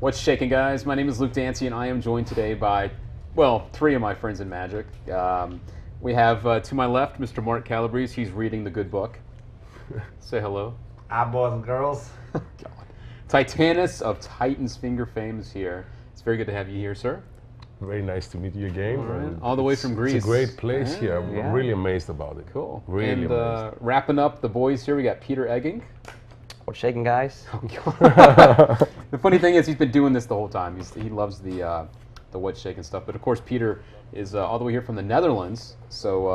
What's shaking, guys? My name is Luke Dancy, and I am joined today by, well, three of my friends in Magic. We have, to my left, Mr. Mark Calabrese. He's reading the good book. Say hello. Hi, boys and girls. God. Titanus of Titan's Finger fame is here. It's very good to have you here, sir. Very nice to meet you again. All the way from Greece. It's a great place here. I'm really amazed about it. Cool. Really amazed. Wrapping up the boys here, we got Peter Eggink. What's shaking, guys? The funny thing is, he's been doing this the whole time. He loves the what's shaking stuff. But of course, Peter is all the way here from the Netherlands, so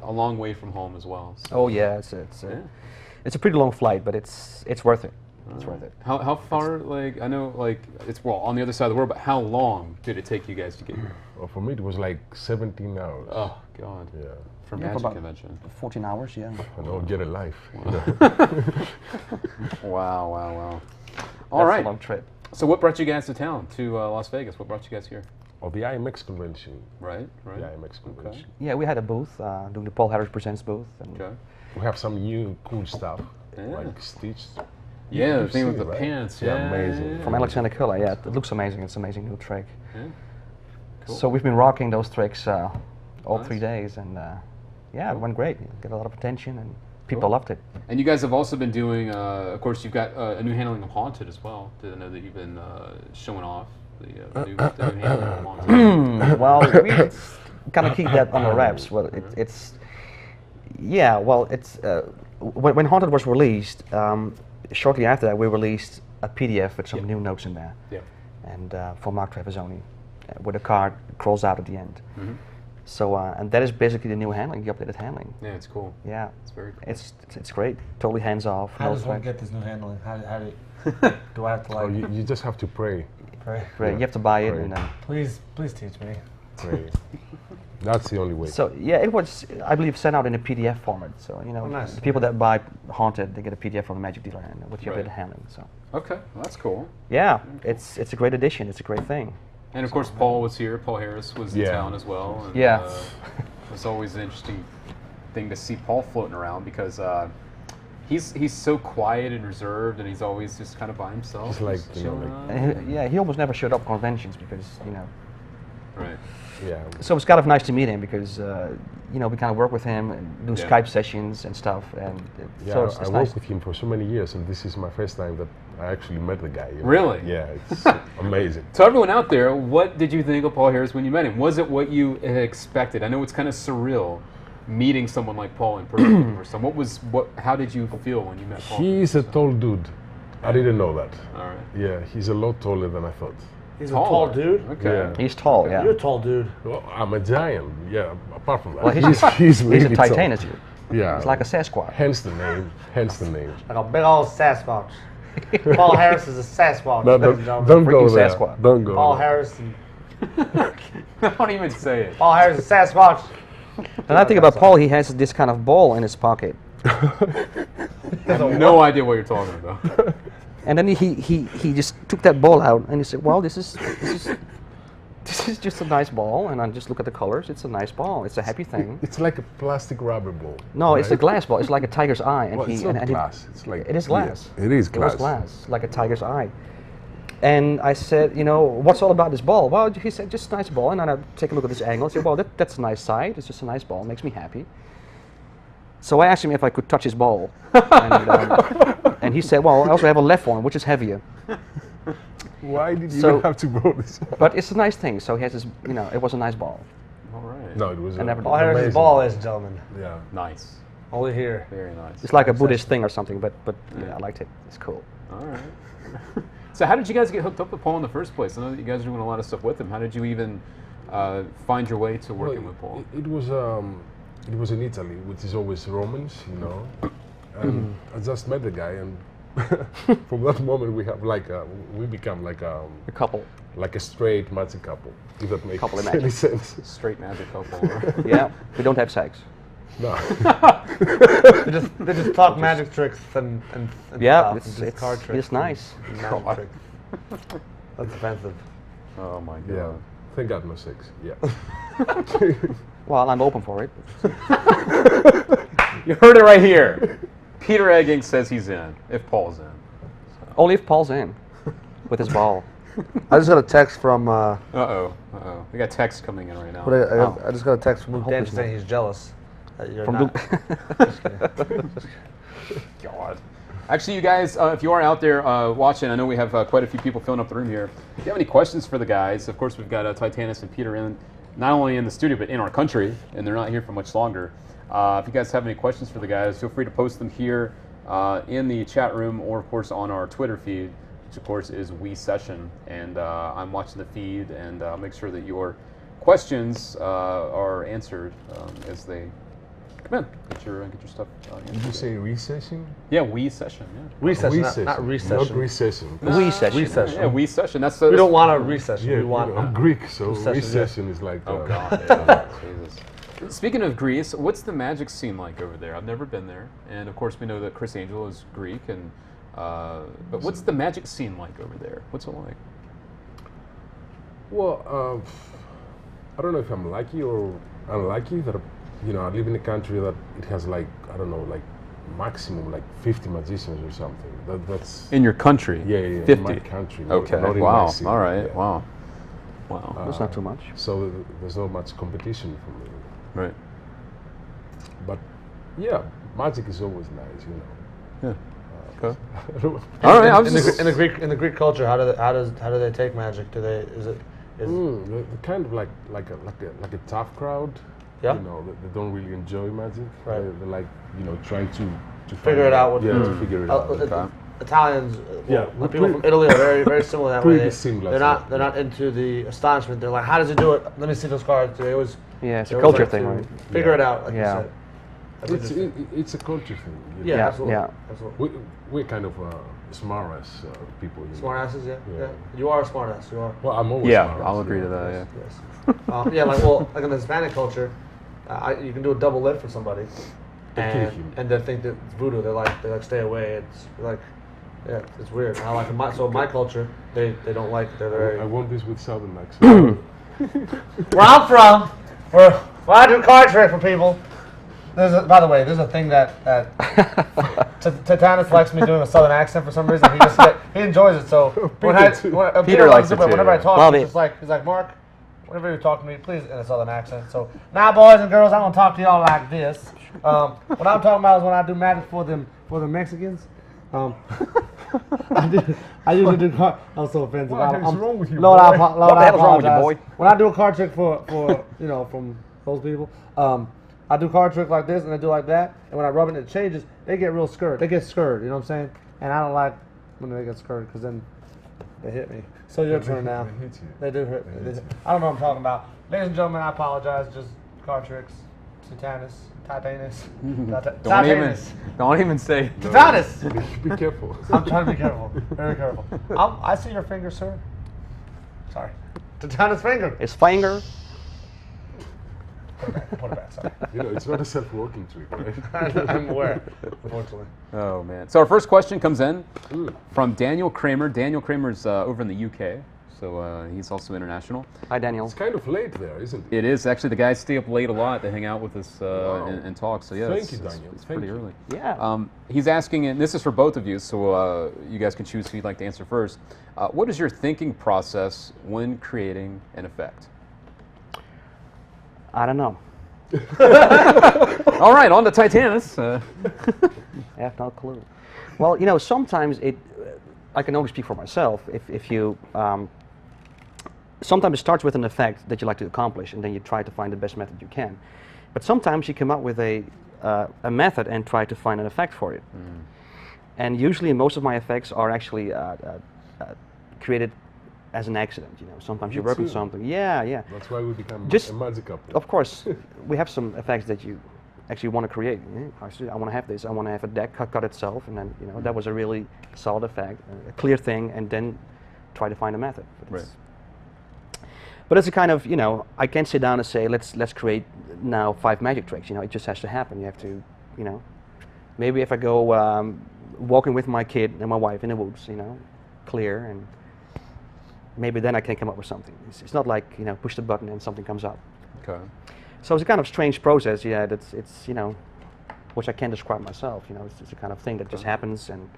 a long way from home as well. So. Oh yeah, it's a pretty long flight, but it's worth it. It's worth it. How far? Like I know, like it's on the other side of the world, but how long did it take you guys to get here? Well, for me, it was like 17 hours. Oh God. Yeah. For Magic Convention. 14 hours, yeah. I know, get a life. Wow. All That's right. a long trip. So what brought you guys to town, to Las Vegas? What brought you guys here? Oh, the IMX Convention. Right. The IMX Convention. Okay. Yeah, we had a booth, doing the Paul Harris Presents booth. And Okay. We have some new cool stuff, Yeah. like stitched. Yeah, the You've thing with seen the it, right? pants. Yeah, Yeah, amazing. From Alexander Kuller, yeah, it looks amazing. It's an amazing new trick. Yeah. Cool. So we've been rocking those tricks all Nice. 3 days, and yeah, it went great. Got a lot of attention, and people loved it. And you guys have also been doing, of course, you've got a new handling of Haunted as well. Did I know that you've been showing off the new handling of Haunted? Well, we kind of keep that on the wraps. Well, it's when Haunted was released, shortly after that we released a PDF with some new notes in there. Yeah. And for Mark Travisoni, where the card crawls out at the end. Mm-hmm. So and that is basically the new handling, the updated handling. Yeah, it's cool. Yeah, It's very cool. it's great. Totally hands off. How no does one sweat. get this new handling? How do I have to Oh, like you just have to pray. pray? Great. Yeah, You have to buy it, great. and Please teach me. Pray. That's the only way. so yeah, it was I believe sent out in a PDF format. So you know, Oh, nice. the people that buy Haunted, they get a PDF from the Magic dealer and with the Right. updated handling. So Okay, well, that's cool. yeah, it's a great addition. It's a great thing. And of course, Paul was here. Paul Harris was in Yeah. town as well. And, Yeah. it was always an interesting thing to see Paul floating around because he's so quiet and reserved, and he's always just kind of by himself. Just like, just you know, chilling like- out. And he almost never showed up at conventions because you know. Right. Yeah. So it's kind of nice to meet him because you know we kind of work with him and do Yeah. Skype sessions and stuff, and Yeah, so it's I nice. worked with him for so many years, and this is my first time that I actually met the guy. you know. Really? Yeah, it's amazing. So everyone out there, what did you think of Paul Harris when you met him? Was it what you expected? I know it's kind of surreal meeting someone like Paul in person. How did you feel when you met Paul? He's a tall dude. I didn't know that. All right. Yeah, he's a lot taller than I thought. He's Taller. a tall dude. Okay. Yeah. He's tall, yeah. You're a tall dude. Well, I'm a giant. Yeah. Apart from that, Well, he's he's a really tall. Titanus, dude. Yeah. He's like a Sasquatch. Hence the name. Hence the name. Like a big old Sasquatch. Paul Harris is a Sasquatch. No, ladies and gentlemen. don't go Freaking there. Sasquatch. Don't go. Paul there. Harris. Don't even say it. Paul Harris is a Sasquatch. And I think about Paul, he has this kind of ball in his pocket. I have no idea what you're talking about. And then he just took that ball out and he said, well, this is just a nice ball, and I just look at the colors. It's a nice ball. It's a happy thing. It's like a plastic rubber ball. No, it's a right? glass ball. It's like a tiger's eye. And Well, it's not glass. It's like it is glass. Yeah, it is glass. It was glass, like a tiger's eye. And I said, you know, what's all about this ball? Well, he said, just a nice ball. And then I take a look at this angle. I said, well, that's a nice side. It's just a nice ball. It makes me happy. So I asked him if I could touch his ball. And he said, well, I also have a left one, which is heavier. Why did you So- have to go this? But it's a nice thing. So he has this, you know, it was a nice ball. All right. No, it was. I never Paul Harris' amazing. ball, ladies and gentlemen. Yeah. Nice. Only here. Very nice. It's like a Buddhist thing or something, but yeah, I liked it. It's cool. All right. So how did you guys get hooked up with Paul in the first place? I know that you guys are doing a lot of stuff with him. How did you even find your way to working with Paul? It was in Italy, which is always Romans, you know. And I just met the guy, and from that moment we become like A couple. a straight magic couple, if that makes Couple of any magic. sense. Straight magic couple. Yeah, we don't have sex. No. They just talk magic tricks and Yeah, stuff, and just it's card tricks. it's nice. and magic tricks. That's offensive. Oh my god. Yeah. Thank God, no sex. Yeah. Well, I'm open for it. You heard it right here. Peter Eggink says he's in, if Paul's in. Only if Paul's in with his ball. I just got a text from. Uh-oh. We got text coming in right now. I just got a text from Dan saying he's jealous. That you're not. Just kidding. God. Actually, you guys, if you are out there watching, I know we have quite a few people filling up the room here. If you have any questions for the guys, of course, we've got Titanas and Peter in, not only in the studio, but in our country, and they're not here for much longer. If you guys have any questions for the guys, feel free to post them here in the chat room, or, of course, on our Twitter feed, which, of course, is We Session. And I'm watching the feed, and I'll make sure that your questions are answered as they come in. Get your stuff. Did you say recession? Yeah, We Session. Yeah. Recession, Recession, not recession. Not recession. We session. Recession. Yeah, We Session. That's We don't want a recession. Yeah, we want. I'm Greek, so recession, recession is like. Oh God. Yeah. Jesus. Speaking of Greece, what's the magic scene like over there? I've never been there, and of course we know that Chris Angel is Greek, and but what's the magic scene like over there? What's it like? Well, I don't know if I'm lucky or unlucky that I live in a country that it has like maximum like 50 magicians or something. That's In your country? yeah 50. in my country. Okay. Not in Wow. my city, All right. yeah. Wow. That's not too much. So there's not much competition for me. Right. But yeah, magic is always nice, Yeah. Okay. I don't- All right. I was In just, the Greek culture, how do they take magic? They're kind of like a tough crowd. Yeah? They don't really enjoy magic. Right. They're like trying to figure it out. to figure it out. Okay. Italians, Yeah, well, pretty- people from Italy are very very similar that way. pretty similar They're to not that, they're not into the astonishment. They're like, how does he do it? Let me see those cards. They always Yeah, it's they a always culture like thing, to right? Figure it out, like Yeah. you said. That's It's interesting. it's a culture thing. Yeah, Yeah, absolutely. yeah. Absolutely. We're kind of smart as people. Smart asses, yeah. Yeah. You are a smart ass. You are. Well, I'm always yeah, smart I'll ass, agree to that. Yeah. Yes. Yeah, like in the Hispanic culture, you can do a double lift for somebody, They kill him. and they think that it's voodoo. They like stay away. It's like, yeah, it's weird. I like my culture. They don't like. They're very. I want this with southern accent. Where I'm from, where I do card trick for people. By the way, there's a thing that Titanas likes me doing a southern accent for some reason. He enjoys it. So Peter likes it too, whenever I yeah. talk, Well, he's like, Mark, whenever you talk to me, please in a southern accent. So now, boys and girls, I'm gonna talk to y'all like this. What I'm talking about is when I do magic for the Mexicans. I usually do card. I'm so offensive. What the heck's wrong with you, Lord, boy? What the hell's wrong with you, apologize. boy? When I do a card trick for from those people, I do card trick like this and I do like that, and when I rub it and it changes, they get real scared. They get scared, you know what I'm saying? And I don't like when they get scared because then they hit me. So your turn now. They hit you. They do hit me. They hit you. I don't know what I'm talking about. Ladies and gentlemen, I apologize. Just card tricks. Titanas. Don't even say. Titanas! Be careful. I'm trying to be careful. Very careful. I see your finger, sir. Sorry. Titanas finger. His finger. Put it back, sorry. It's not a self-working trick, right? I'm aware, unfortunately. Oh man. So our first question comes in from Daniel Kramer. Daniel Kramer's over in the UK, so he's also international. Hi, Daniel. It's kind of late there, isn't it? It is actually, the guys stay up late a lot to hang out with us Wow. and talk. So yeah, Thank it's, you, it's- Daniel. it's Thank pretty you. early. Yeah. He's asking, and this is for both of you, so you guys can choose who you'd like to answer first. What is your thinking process when creating an effect? I don't know. All right, on to Titanas. I have no clue. Well, sometimes I can only speak for myself. If you, sometimes it starts with an effect that you like to accomplish, and then you try to find the best method you can. But sometimes you come up with a method and try to find an effect for it. And usually, most of my effects are actually created as an accident. Sometimes you Me work on too. something. Yeah. That's why we become Just- a magic couple. Of course, we have some effects that you actually want to create. I want to have this. I want to have a deck cut itself, and then that was a really solid effect, a clear thing, and then try to find a method. But it's a kind of I can't sit down and say let's create now 5 magic tricks. It just has to happen. You have to maybe if I go walking with my kid and my wife in the woods, clear, and maybe then I can come up with something. It's not like push the button and something comes up. Okay. So it's a kind of strange process. Yeah, it's which I can't describe myself. You know, it's a kind of thing that just happens. And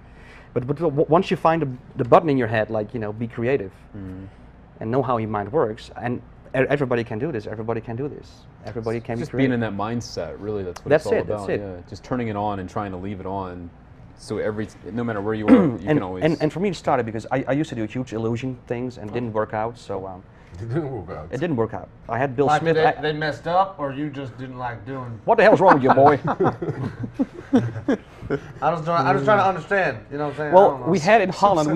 but once you find the button in your head, like, you know, be creative and know how your mind works, and everybody can do this. Everybody can do this. Everybody can Just be creative. being in that mindset, really, that's what That's it's all it, that's about. it. Yeah, just turning it on and trying to leave it on. So no matter where you are, you can always. And for me, it started because I used to do huge illusion things and it didn't work out. So It didn't work out. it didn't work out. I had Bill Like Smith. they messed up, or you just didn't like doing. What the hell's wrong with you, boy? I was trying to understand. You know what I'm saying? I Well, don't know. we had in Holland,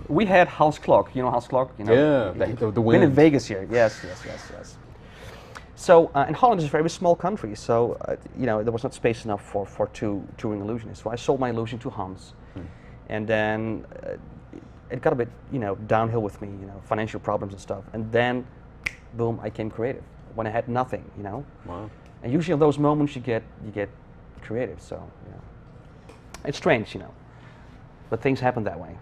we had house clock. You know house clock? You know, Yeah, the Been in wind. Vegas here. Yes. So, and Holland is a very small country, so you know, there was not space enough for two touring illusionists. So I sold my illusion to Hans, and then it got a bit, you know, downhill with me, you know, financial problems and stuff. And then, boom, I came creative when I had nothing, you know. Wow. And usually in those moments you get creative. So, you know, it's strange, you know, but things happen that way.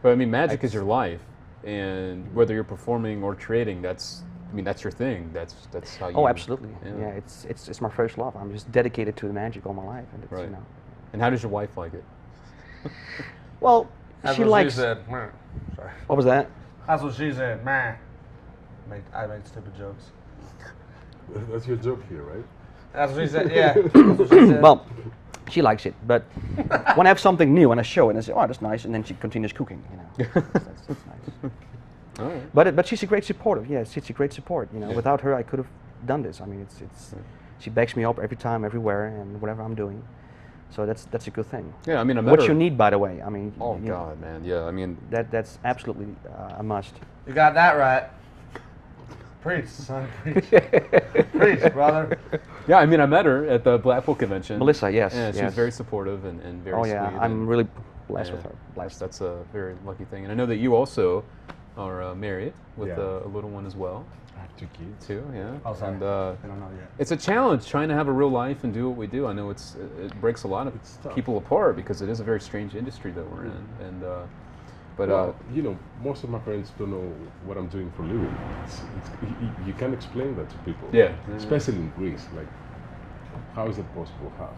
But I mean, magic is your life, and whether you're performing or creating, that's your thing. That's how you. Oh, absolutely. Yeah. Yeah, it's my first love. I'm just dedicated to the magic all my life, and it's, Right. you know. And how does your wife like it? Well, That's she what likes. She said. Meh. Sorry. What was that? That's what she said. Man, I make stupid jokes. That's your joke here, right? That's what she said. Yeah. That's what she said. Well, she likes it, but when I have something new and I show it, and I say, "Oh, that's nice," and then she continues cooking. You know, that's nice. All right. But she's a great supporter. Yes, she's a great support. You know, without her, I could have done this. I mean, she backs me up every time, everywhere, and whatever I'm doing. So that's a good thing. Yeah, I mean, I met What her. you need, by the way. I mean, Oh you know, God, man. Yeah, I mean, that's absolutely a must. You got that right. Preach, son. Preach. Preach, brother. yeah, I mean, I met her at the Blackpool Convention. Melissa, yes, And she was yes. very supportive and very Oh sweet. yeah, and- I'm really blessed yeah, with her. Blessed. That's a very lucky thing. And I know that you also are married with Yeah. a little one as well, I have 2 kids. too. Yeah. Oh, sorry. And I don't know yet. it's a challenge trying to have a real life and do what we do. I know it breaks a lot of It's tough. people apart because it is a very strange industry that we're in. And but Well, you know, most of my friends don't know what I'm doing for a living. You can't explain that to people. Yeah. Especially in Greece. Like, how is that possible? How?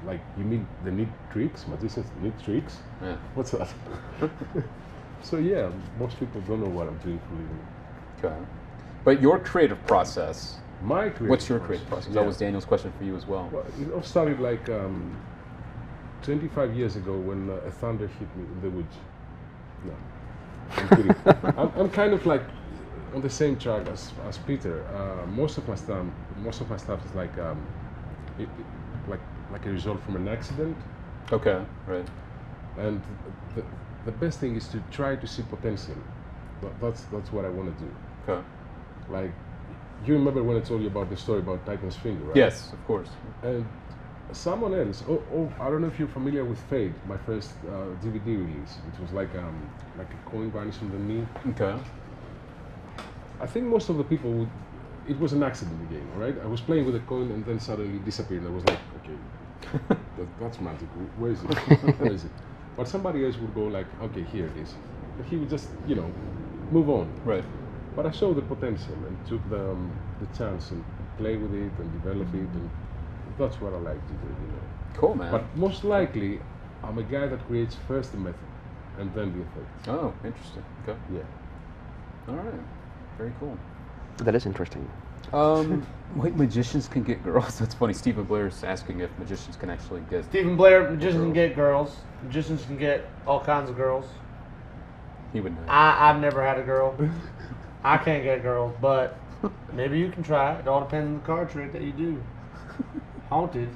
Like, you mean they need tricks? Magicians need tricks? yeah. What's that? So yeah, most people don't know what I'm doing for a living. Okay. But your creative process. My creative What's your creative process? That was Daniel's question for you as well. Well, it all started like 25 years ago when a thunder hit me in the woods. No, I'm kidding. I'm kind of like on the same track as Peter. Most of my stuff is like like a result from an accident. Okay. Right. And the best thing is to try to see potential. That's what I want to do. Okay. Like, you remember when I told you about the story about Titan's finger, right? Yes, of course. And someone else, I don't know if you're familiar with Fate, my first DVD release, which was like a coin vanished from the knee. Okay. I think most of the people would, it was an accident again, right? I was playing with a coin and then suddenly it disappeared. And I was like, okay, that's magic. Where is it? Where is it? But somebody else would go like, okay, here it is. And he would just, you know, move on. Right. But I saw the potential and took the chance and play with it and develop it, and that's what I like to do, you know. Cool, man. But most likely, I'm a guy that creates first the method and then the effect. Oh, interesting. Okay. Yeah. All right. Very cool. That is interesting. Wait, magicians can get girls? That's funny. Stephen Blair's asking if magicians can actually get. Stephen Blair, magicians can get girls. Magicians can get all kinds of girls. He would know. I've never had a girl. I can't get girls, but maybe you can try. It all depends on the card trick that you do. Haunted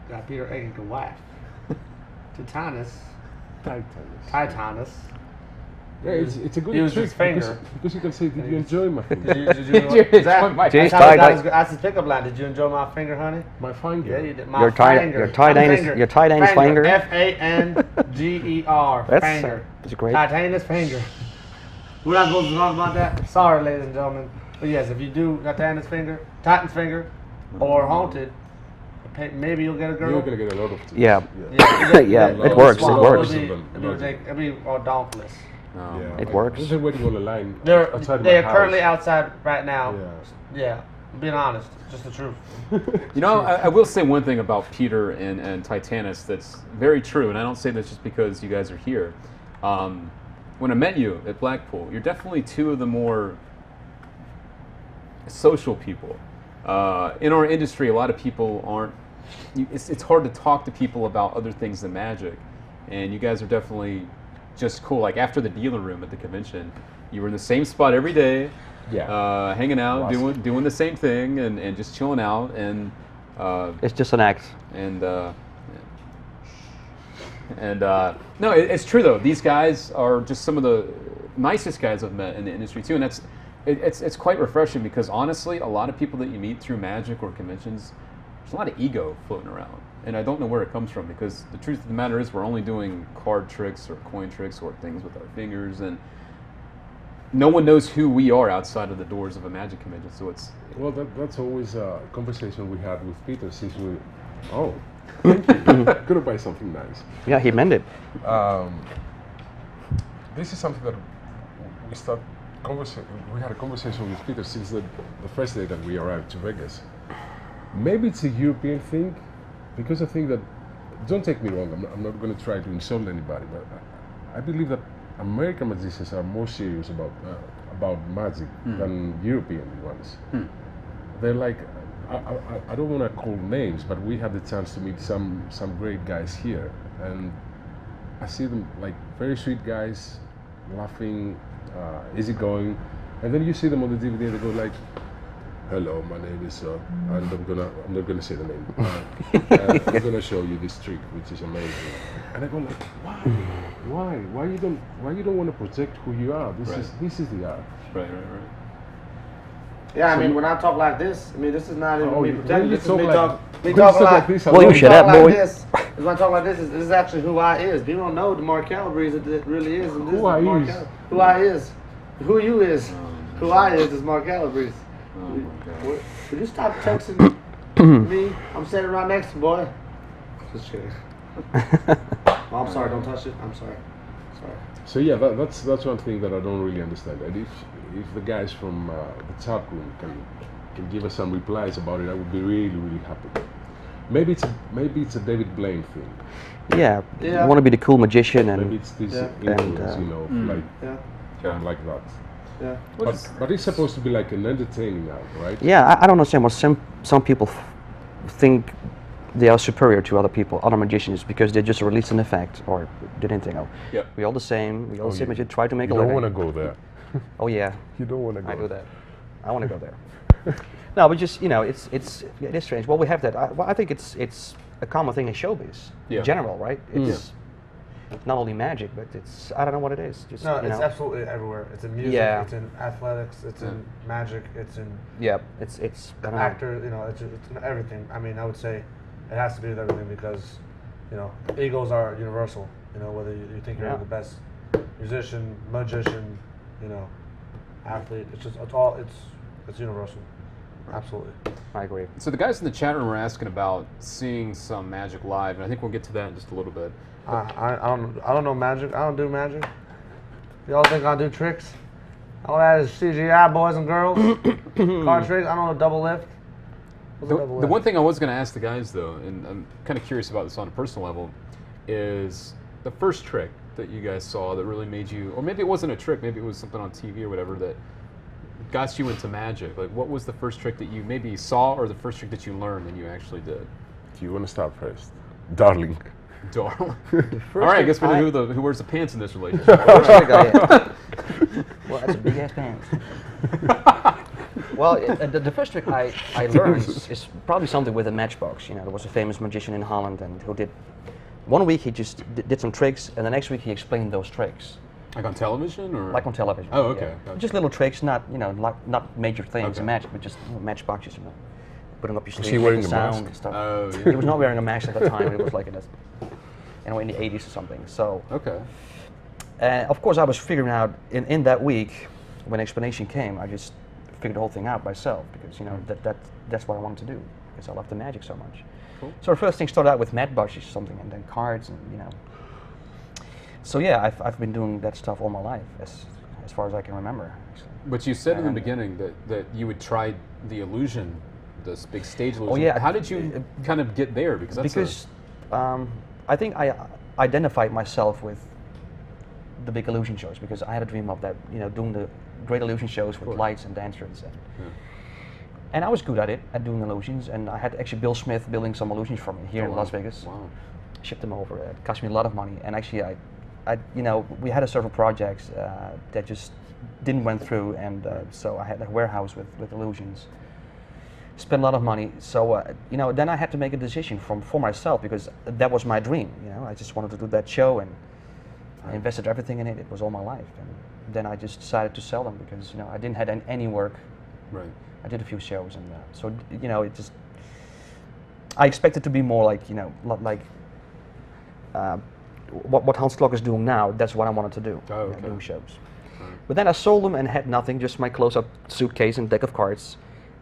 got Peter Eggink a wife. Titanus. Yeah, it's a good Use trick his finger. because you can say, did you enjoy my finger? Did you that's his pickup line. Did you enjoy my finger, honey? My finger. Yeah, you did. My Your finger. Titanus finger. F-A-N-G-E-R. Finger. That's great. Titanus finger. We're not going to talk about that. Sorry, ladies and gentlemen. But yes, if you do Titanus finger, or haunted, maybe you'll get a girl. You're gonna get a lot of tips. Yeah. Yeah, it works. It works. It'll be dauntless. No. It works. They're waiting on the line. They're outside my they're house. currently outside right now. Yeah. Yeah. I'm being honest, just the truth. You know, I will say one thing about Peter and Titanus that's very true, and I don't say this just because you guys are here. When I met you at Blackpool, you're definitely two of the more social people. In our industry, a lot of people aren't. It's hard to talk to people about other things than Magic, and you guys are definitely just cool. Like after the dealer room at the convention, you were in the same spot every day, hanging out, doing the same thing, and just chilling out. And It's just an act. No, it's true though. These guys are just some of the nicest guys I've met in the industry too, and it's quite refreshing because honestly, a lot of people that you meet through Magic or conventions, there's a lot of ego floating around, and I don't know where it comes from because the truth of the matter is we're only doing card tricks or coin tricks or things with our fingers, and no one knows who we are outside of the doors of a Magic convention. So it's that's always a conversation we had with Peter since we. Oh, thank you. Gonna buy something nice. Yeah, he meant it. This is something that we had a conversation with Peter since the first day that we arrived to Vegas. Maybe it's a European thing, because I think that, don't take me wrong, I'm not going to try to insult anybody, but I believe that American magicians are more serious about magic than European ones. They're like, I don't want to call names, but we had the chance to meet some great guys here, and I see them like very sweet guys, laughing, easygoing, and then you see them on the DVD and they go like, "Hello, my name is," and I'm not gonna say the name. I'm gonna show you this trick, which is amazing. And I go like, why you don't want to protect who you are? This is the art. right. Yeah, I mean, when I talk like this, I mean, this is not even me pretending. This is me when talking you like this, Well, you shut up, boy. This is when I talk like this. This is actually who I is. People don't know the Mark Calabrese that it really is. And this Who I is Mark is. Who I is. Who you is. Who I is Mark Calabrese. Oh my God. Would you stop texting me? I'm sitting right next to you, boy. Just kidding. Oh, I'm sorry. Don't touch it. I'm sorry. Sorry. So yeah, that's one thing that I don't really understand. And if the guys from the chat room can give us some replies about it, I would be really happy. Maybe it's a David Blaine thing. Yeah, Yeah. you want to be the cool magician, and Maybe it's this Yeah. influence, Yeah. like that. Yeah. But it's supposed to be like an entertaining art, right? yeah, I don't understand what some people think they are superior to other people, other magicians, because they just released an effect or did anything else. Yep. We all the same. We all the same. you- Magician try to make You a don't living. want to go there. Oh yeah, You don't want to go. I do that. I want to go there. No, but just it is strange. Well, we have that. I think it's a common thing in showbiz Yeah. in general, right? It's not only magic, but it's I don't know what it is. Just No, you it's know. absolutely everywhere. It's in music. Yeah. It's in athletics. It's in magic. It's in Yeah, it's I don't know. actor. You know, it's in everything. I mean, I would say it has to be with everything because, you know, egos are universal. You know, whether you think you're Yeah. the best musician, magician, you know, athlete. It's universal. Absolutely. I agree. So the guys in the chat room were asking about seeing some Magic live, and I think we'll get to that in just a little bit. I don't know magic. I don't do magic. Y'all think I do tricks? All that is CGI, boys and girls. Card tricks. I don't know double lift. What's a double The lift? one thing I was going to ask the guys, though, and I'm kind of curious about this on a personal level, is the first trick that you guys saw that really made you, or maybe it wasn't a trick, maybe it was something on TV or whatever that got you into Magic. Like, what was the first trick that you maybe saw, or the first trick that you learned and you actually did? Do you want to start first, darling? Darling. All right, I guess we know who wears the pants in this relationship. Well, that's a big ass pants. Well, the first trick I learned is probably something with a matchbox. You know, there was a famous magician in Holland, and who did 1 week he just did some tricks, and the next week he explained those tricks. Like on television, or Like on television. Oh, okay. yeah. Gotcha. Just little tricks, not not major things Okay. in magic, but just matchboxes. You know, putting up your sleeve, he wearing making a sound mask? and stuff. Oh, He yeah. was not wearing a mask at the time. It was like in the 80s or something. So, Okay. of course, I was figuring out in that week when explanation came. I just figured the whole thing out myself because you know that's what I wanted to do because I love the magic so much. Cool. So the first thing started out with matchboxes or something, and then cards, and you know. So yeah, I've been doing that stuff all my life as far as I can remember. Actually. But you said in the And- beginning that you would try the illusion, this big stage illusion. yeah, How did you kind of get there? Because that's Because I think I identified myself with the big illusion shows because I had a dream of that, doing the great illusion shows with lights and dancers. And I was good at it, at doing illusions, and I had actually Bill Smith building some illusions for me here in Las Vegas. Wow. Shipped them over. It cost me a lot of money, and actually, we had several projects that just didn't went through, and so I had a warehouse with illusions. Spent a lot of money, so then I had to make a decision for myself because that was my dream. I just wanted to do that show, and I invested everything in it. It was all my life, and then I just decided to sell them because I didn't have any work. Right. I did a few shows, and so it just. I expected to be more like what Hans Klok is doing now. That's what I wanted to do. Oh, okay. Doing shows. Right. But then I sold them and had nothing, just my close-up suitcase and deck of cards,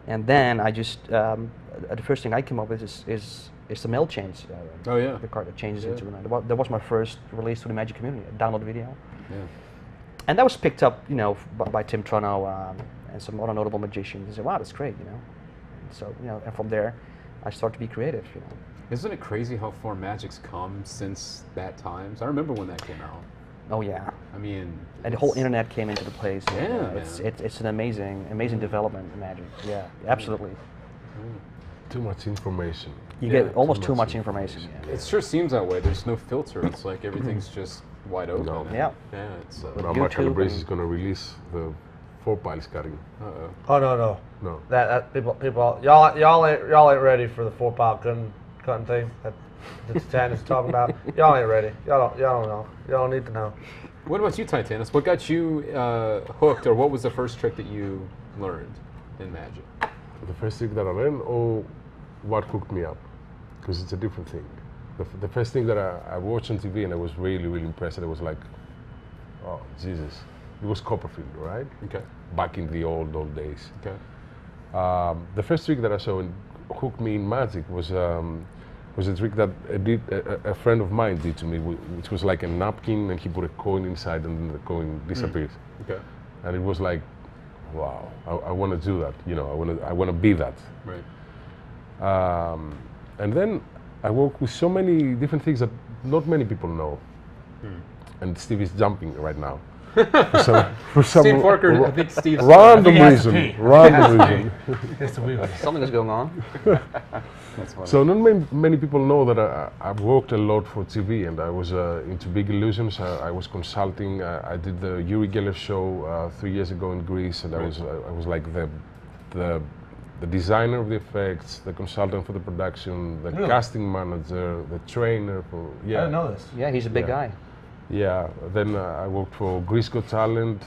and then I just the first thing I came up with is the mail change. Oh yeah. The card that changes Yeah. into an. That was my first release to the Magic community, a download video. Yeah. And that was picked up, by Tim Trono and some other notable magicians. They said, "Wow, that's great," So, and from there, I started to be creative. Isn't it crazy how far Magic's come since that time? So I remember when that came out. Oh yeah. I mean, And the whole internet came into the place. Yeah, it's an amazing development in Magic. Yeah, absolutely. Too much information. You Yeah, get almost too too much much information. Yeah. it sure seems that way. There's no filter. It's like everything's just wide open. No. and- Yeah. Yeah. It's. Now YouTube Mark Brace and- is going to release the 4 piles cutting. Uh-oh. Oh no. No. That people y'all ain't ready for the 4-pile cutting thing that the Titanas is talking about. Y'all ain't ready. Y'all don't know. Y'all don't need to know. What about you, Titanus? What got you hooked, or what was the first trick that you learned in Magic? The first thing that I learned, or what hooked me up, because it's a different thing. The first thing that I watched on TV and I was really, really impressed, it was like, oh, Jesus. It was Copperfield, right? Okay. Back in the old days. Okay. The first trick that I saw and hooked me in Magic was a trick that a friend of mine did to me, which was like a napkin and he put a coin inside and then the coin disappears. Okay. And it was like, wow, I want to do that. I want to be that. Right. And then I work with so many different things that not many people know. And Steve is jumping right now. for some Steve Parker, I think Steve's random he has to reason. pee. Random reason. It's the weird. Something is going on. That's funny. So not many people know that I've worked a lot for TV, and I was into big illusions. I was consulting. I did the Uri Geller show 3 years ago in Greece, and I was like the designer of the effects, the consultant for the production, the Really? casting manager, the trainer for I didn't know this. Yeah, he's a big Yeah. guy. Yeah. Then I worked for Greece Got Talent.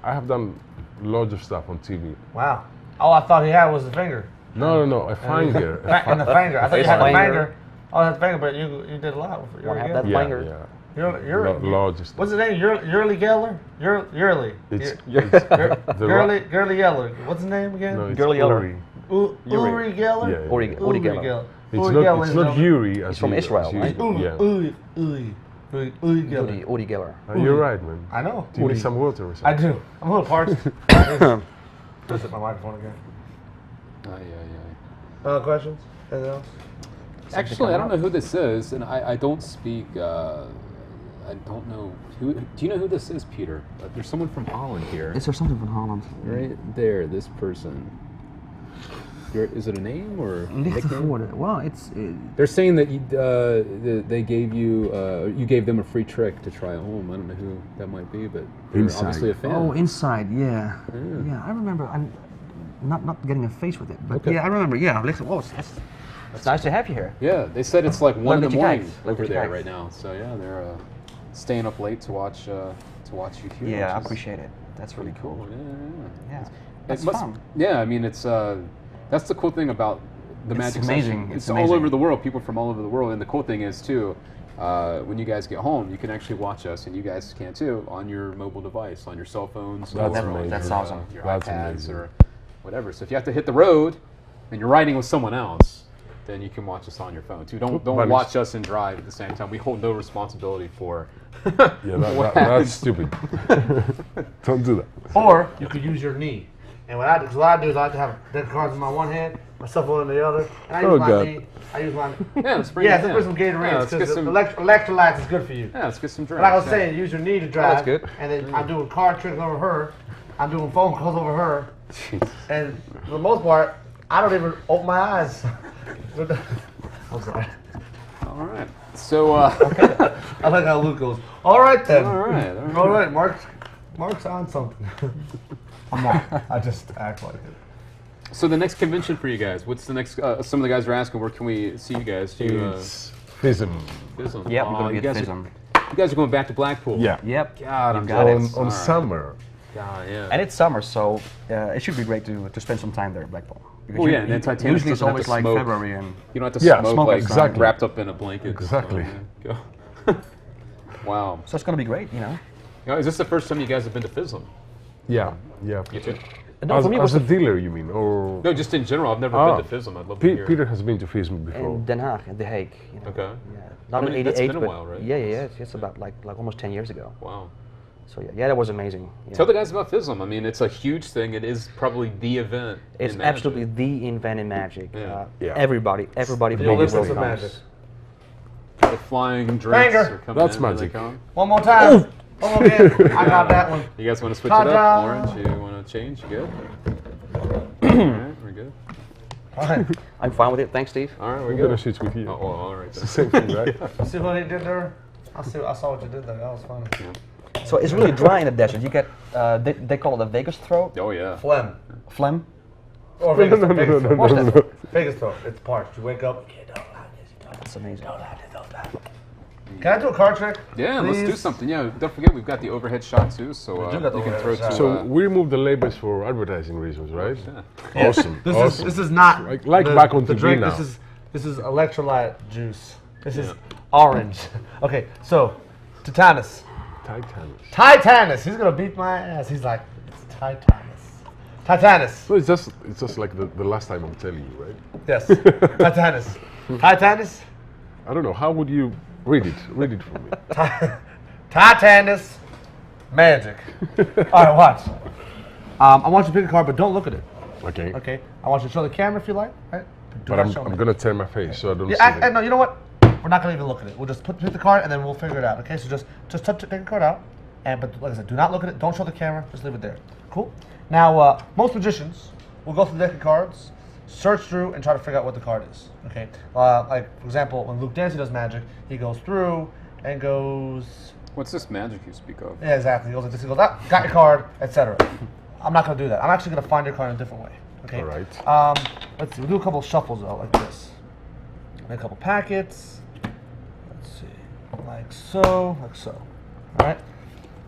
I have done loads of stuff on TV. Wow. All I thought he had was the finger. No, a finger. And the finger. I thought you Face had the finger. finger. Oh, that's the finger, but you did a lot with it. Wanna have that Yeah, finger? yeah. You're Loads of stuff. what's his name? Yurli Geller? Yurli. It's Gurley Geller. What's his name again? No, it's Girly Yeller. Uri. Uri Geller? Yeah, yeah. Uri Geller. It's not Yuri. As from you- Israel, as you- right? Yeah. Uri Geller. Uri Geller. You're right, man. I know. Do you need some water or I something? do. I'm a little parched. Just hit my microphone again. Questions? Anything else? Actually, I don't know who this is, and I don't speak. I don't know who. Do you know who this is, Peter? There's someone from Holland here. Is there something from Holland? Right there, this person. Is it a name or nickname? Well, it's. They're saying that they gave you you gave them a free trick to try at home. I don't know who that might be, but they're Inside. obviously a fan. Oh, inside, yeah. Yeah. Yeah, I remember. I'm not getting a face with it, but Okay. yeah, I remember. Yeah, listen. Oh, it's nice to have you here. Yeah, they said it's like 1 in the dat je morning kijkt. Leuk over dat je there kijkt. right now. So yeah, they're staying up late to watch you here. Yeah, I which is appreciate it. That's really cool. cool. Yeah. Yeah, It that's must- fun. Yeah, I mean it's that's the cool thing about the It's Magic amazing. Session. It's all amazing. over the world, people from all over the world, and the cool thing is too, when you guys get home, you can actually watch us, and you guys can too on your mobile device, on your cell phones, That's or on amazing. That's your, awesome. Your That's iPads amazing. or whatever. So if you have to hit the road, and you're riding with someone else, then you can watch us on your phone too. Don't But watch us and drive at the same time. We hold no responsibility for. Yeah, that's stupid. Don't do that. Or you could use your knee. And what I do is I like to have a deck of cards in my one hand, my cell phone in the other, and I use my knee. I use my Yeah, let's bring let's put some Gatorade because electrolytes is good for you. Yeah, let's get some drinks. Like I was saying, use your knee to drive. that's good. And then I'm doing card tricks over her. I'm doing phone calls over her. And for the most part, I don't even open my eyes. I'm sorry. All right. So. I like how Luke goes. All right then. All right. All right. Mark's on something. I'm not. I just act like it. So the next convention for you guys, what's the next? Some of the guys are asking, where can we see you guys? Do you, It's FISM. FISM? Yep, Aw, we're gonna you get guys FISM. You guys are going back to Blackpool. Yeah. Yep. God, I'm got jealous. it. On All right. summer. God, yeah. And it's summer, so it should be great to spend some time there at Blackpool. Because Oh yeah, and then Titanic usually it's doesn't have always to like smoke. February and You don't have to Yeah, smoke, smoke like exactly. wrapped up in a blanket. Exactly. So, yeah, go. Wow. so it's gonna be great, you know. Now, is this the first time you guys have been to FISM? Yeah. Yeah. You too? No, for me it was As a dealer, you mean, or No, just in general. I've never Ah. been to FISM. I'd love to hear. Peter has been to FISM before. in Den Haag, in The Hague. You know. Okay. Yeah. Not in That's '88, been a but while, right? yeah. It's about like almost 10 years ago. Wow. So yeah, that was amazing. Yeah. Tell the guys about FISM. I mean, it's a huge thing. It is probably the event. It's in Magic. absolutely the event in Magic. Yeah. Yeah. Everybody from The the whole Olympics world of comes. Magic. The flying drinks Banger. are coming That's in. Here they magic. come. One more time. One more again. I got that one. You guys want to switch it up? Ta-da. Orange, you want to change? You good? All right, we're good. Fine. I'm fine with it. Thanks, Steve. All right, we're We're gonna good. switch with you. Oh, all right. Then. Same thing, right? See what he did there? I saw what you did there. That was funny. So it's really dry in the desert. You get they call it a Vegas throat, Oh yeah. Phlegm. phlegm. Or Vegas, no, Vegas no, throat. no, Watch no, that. no. Vegas throat. It's parched. You wake up. You don't like this. You don't That's amazing. like this. Don't like this. Can I do a card trick? Yeah, let's do Please? something. Yeah, don't forget we've got the overhead shot too, so We do got the you can overhead throw shot. two. So we removed the labels for advertising reasons, right? yeah. Awesome. This awesome. is this is not Like back on the TV drink. now. This is electrolyte juice. This is orange. Okay, so Titanas. Titanus. He's gonna beat my ass. He's like, it's Titanus. Titanus. So it's just like the last time I'm telling you, right? Yes. Titanus. Titanus. I don't know. How would you read it? Read it for me. Titanus. Magic. All right, watch. I want you to pick a card, but don't look at it. Okay. Okay. I want you to show the camera if you like. Right? Do But not I'm show me. gonna turn my face so I don't see Yeah, it. no, you know what? We're not gonna even look at it. We'll just pick the card and then we'll figure it out. Okay, so just touch it, take the card out, but like I said, do not look at it. Don't show the camera. Just leave it there. Cool. Now, most magicians will go through the deck of cards, search through, and try to figure out what the card is. Okay. Like for example, when Luke Dancy does magic, he goes through and goes. What's this magic you speak of? Yeah, exactly. He goes like this. He goes, ah, got your card, etc. I'm not gonna do that. I'm actually gonna find your card in a different way. Okay. All right. Let's see. We'll do a couple of shuffles though, like this. Make a couple packets. Let's see, like so, like so. All right.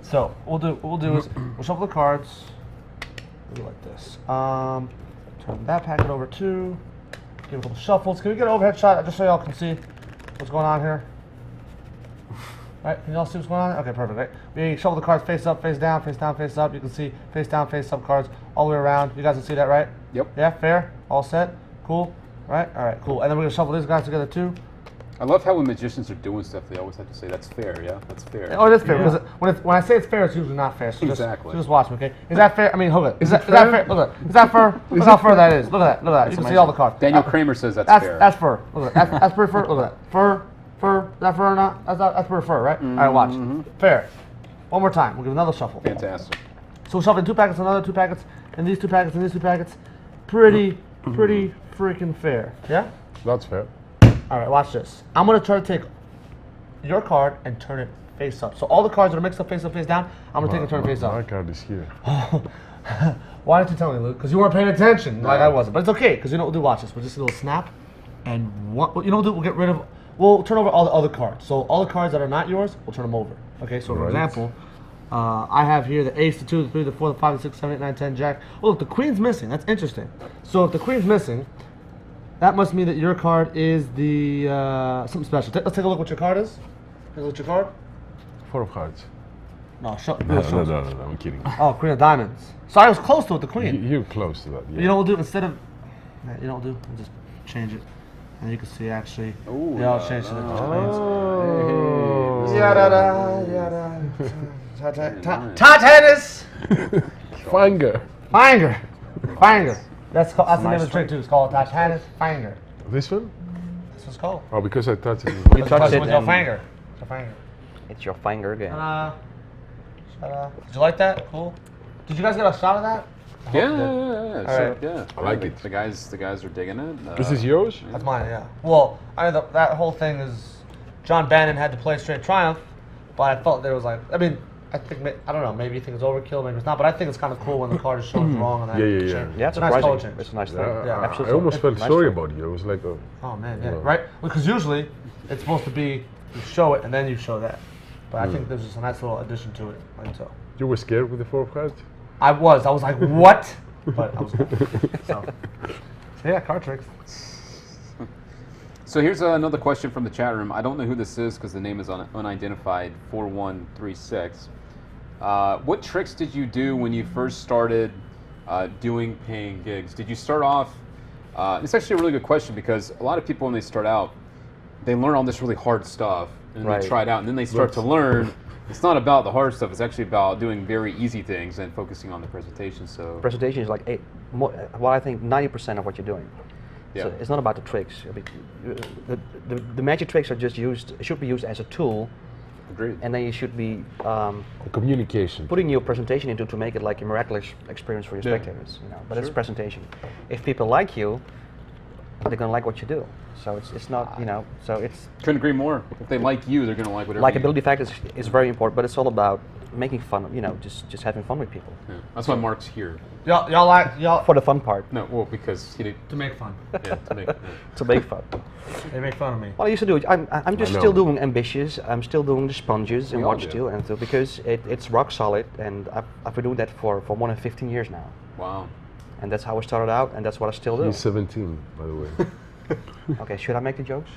So what we'll do is we'll shuffle the cards. We'll do like this. Turn that packet over too. Give a couple shuffles. Can we get an overhead shot just so y'all can see what's going on here? All right, can y'all see what's going on? Okay, perfect. Right? We shuffle the cards face up, face down, face down, face up. You can see face down, face up cards all the way around. You guys can see that, right? Yep. Yeah, fair. All set. Cool. Right. All right. Cool. And then we're gonna shuffle these guys together too. I love how when magicians are doing stuff, they always have to say that's fair. Yeah, that's fair. Oh, it is fair because when I say it's fair, it's usually not fair. So Exactly. Just watch me, okay? Is that fair? I mean, hold it. Is that fair? Look at that. Is that fair? Look how fur that is. Look at that. Look at that. You can see all the cards. Daniel Kramer says that's fair. That's fur. Look at that. That's pretty fur. Look at that. Fur. Is that fur or not? That's pretty fur, right? All right, watch. Fair. One more time. We'll give another shuffle. Fantastic. So we'll shuffle in 2 packets, another 2 packets, and these 2 packets, and these 2 packets. Pretty freaking fair. Yeah? That's fair. All right, watch this. I'm going to try to take your card and turn it face up. So all the cards that are mixed up, face down, I'm going to take and turn it face My up. card is here. Why didn't you tell me, Luke? Because you weren't paying attention like I wasn't. But it's okay, because you know what we'll do? Watch this. We'll just do a little snap, and what you know what we'll do? We'll get rid of, we'll turn over all the other cards. So all the cards that are not yours, we'll turn them over. Okay, so for Right. example, I have here the ace, the 2, the 3, the 4, the 5, the 6, 7, 8, 9, 10, jack. Oh, look, the queen's missing. That's interesting. So if the queen's missing, that must mean that your card is the something special. Let's take a look what your card is. Take a look at your card. 4 of hearts. No, No, I'm kidding. Oh, queen of diamonds. So I was close to it, the queen. You're close to that. Yeah. You know what we'll do? Instead of, you know what we'll do? We'll just change it. and you can see actually Ooh, they all change to the Oh. Hey, Yada yada. nice. Titanas. Finger. Finger. That's the name Nice of the trick too. It's called Titanas Finger. This one? That's what it's called. Oh, because I touched it. You touch it with your and finger. It's your finger. it's your finger again. Did you like that? Cool. Did you guys get a shot of that? Yeah, All sure, right. yeah. I like the, it. The guys are digging it. This is yours? That's mine, yeah. Well, that whole thing is John Bannon had to play Straight Triumph, but I felt there was like, I mean, I don't know, maybe you think it's overkill, maybe it's not, but I think it's kind of cool when the card is shown wrong and that. Yeah, yeah, change. yeah. Yeah, it's a nice color surprising. change. It's a nice thing. Yeah, Yeah, I absolutely. almost felt Nice sorry trick. about you. I was like, oh. Oh man, yeah, Yeah. right? Because usually it's supposed to be you show it and then you show that. But I think there's just a nice little addition to it, like so. You were scared with the 4 of cards? I was like, what? But I was so yeah, card tricks. So here's another question from the chat room. I don't know who this is because the name is unidentified. 4136. What tricks did you do when you first started doing paying gigs? Did you start off? It's actually a really good question because a lot of people when they start out, they learn all this really hard stuff and Right. they try it out, and then they start to learn. It's not about the hard stuff. It's actually about doing very easy things and focusing on the presentation. So Presentation is like well, I think 90% of what you're doing. Yeah. So it's not about the tricks. I mean, the magic tricks are just should be used as a tool, agreed. and then you should be Communication. putting your presentation into to make it like a miraculous experience for your Yeah. spectators. You know, but it's Sure. presentation. If people like you, they're gonna like what you do. So it's not so it's Couldn't agree more. If they like you, they're gonna like whatever. likability factor is very important, but it's all about making fun. Just having fun with people Yeah. That's why Mark's here. Y'all like y'all for the fun part No, well, because he did. to make fun. Yeah, to make. Yeah. to make fun. They make fun of me. Well, I used to do it. I'm just I know. still doing ambitious. I'm still doing the sponges and We all watch do. still and so because it's rock solid, and I've been doing that for more than 15 years now, Wow. and that's how I started out, and that's what I still do. He's 17, by the way. Okay, should I make the jokes?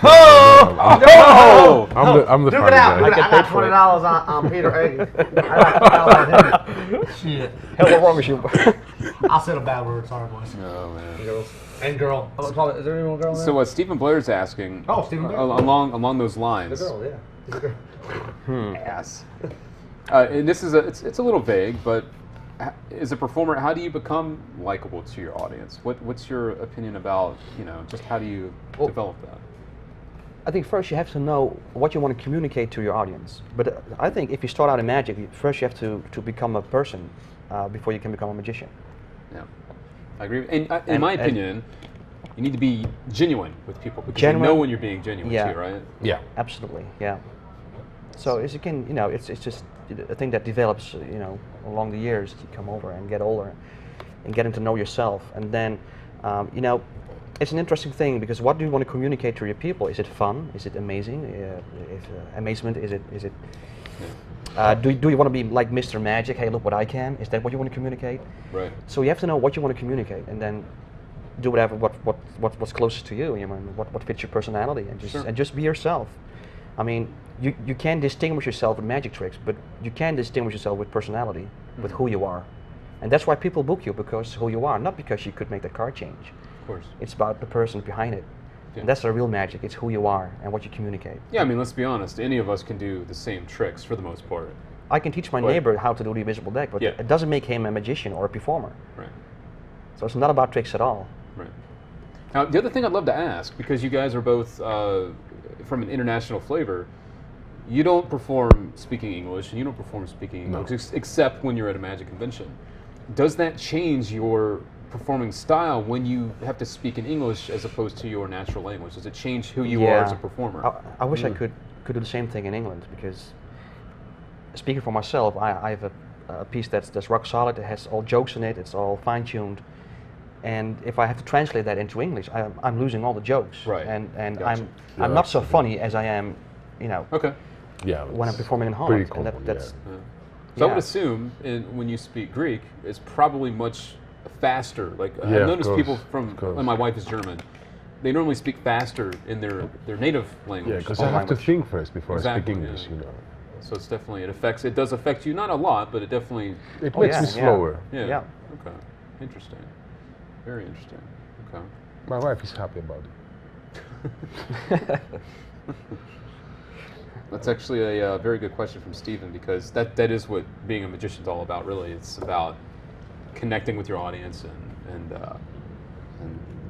Oh! I'm the Duke funny it out. guy. I got paid for it. $20 on Peter Eggink. I got $20 on him. Shit. Hell, what wrong with you? I'll say a bad word. Sorry, boys. Oh man. Girls. And girl. Is there any more girl in there? So what Stephen Blair's asking? Oh, Stephen Blair. Along those The lines. girl, yeah. The girl. Ass. And this is it's a little vague, but as a performer, how do you become likable to your audience? What's your opinion about just how do you develop that? I think first you have to know what you want to communicate to your audience. But I think if you start out in magic, first you have to become a person before you can become a magician. Yeah, I agree. And in my opinion, you need to be genuine with people because you Genuine? know when you're being genuine Yeah. too, right? Yeah. Absolutely, yeah. So as you can, it's just a thing that develops, along the years. You come over and get older, and getting to know yourself, and then, it's an interesting thing because what do you want to communicate to your people? Is it fun? Is it amazing? Amazement? Is it? Do you want to be like Mr. Magic? Hey, look what I can. Is that what you want to communicate? Right. So you have to know what you want to communicate, and then do whatever what's closest to you. What fits your personality, and just be yourself. I mean, you can distinguish yourself with magic tricks, but you can distinguish yourself with personality, with who you are, and that's why people book you, because who you are, not because you could make that card change. Of course. It's about the person behind it, Yeah. and that's the real magic. It's who you are and what you communicate. Yeah, I mean, let's be honest. Any of us can do the same tricks for the most part. I can teach my Right. neighbor how to do the invisible deck, but Yeah. it doesn't make him a magician or a performer. Right. So it's not about tricks at all. Right. Now, the other thing I'd love to ask, because you guys are both from an international flavor, you don't perform speaking English, and you don't perform speaking English, except when you're at a magic convention. Does that change your performing style when you have to speak in English as opposed to your natural language? Does it change who you are as a performer? I wish I could do the same thing in England, because speaking for myself, I have a piece that's rock solid. It has all jokes in it. It's all fine-tuned. And if I have to translate that into English, I'm losing all the jokes. Right. And Gotcha. I'm not so funny as I am, Okay. Yeah. when I'm it's performing in Holland. pretty And common, that's So I would Yeah. assume when you speak Greek, it's probably much faster. Like Yeah, I've of noticed course, people from, of course. and my wife is German, they normally speak faster in their native language. Yeah, because home I have to language. think first before I Exactly, speak English, yeah. So it's definitely, it does affect you, not a lot, but it definitely, It Oh, makes yeah, me yeah. slower. yeah. Yeah. Okay. Interesting. Very interesting. Okay. My wife is happy about it. That's actually a very good question from Steven, because that is what being a magician's all about, really. It's about connecting with your audience and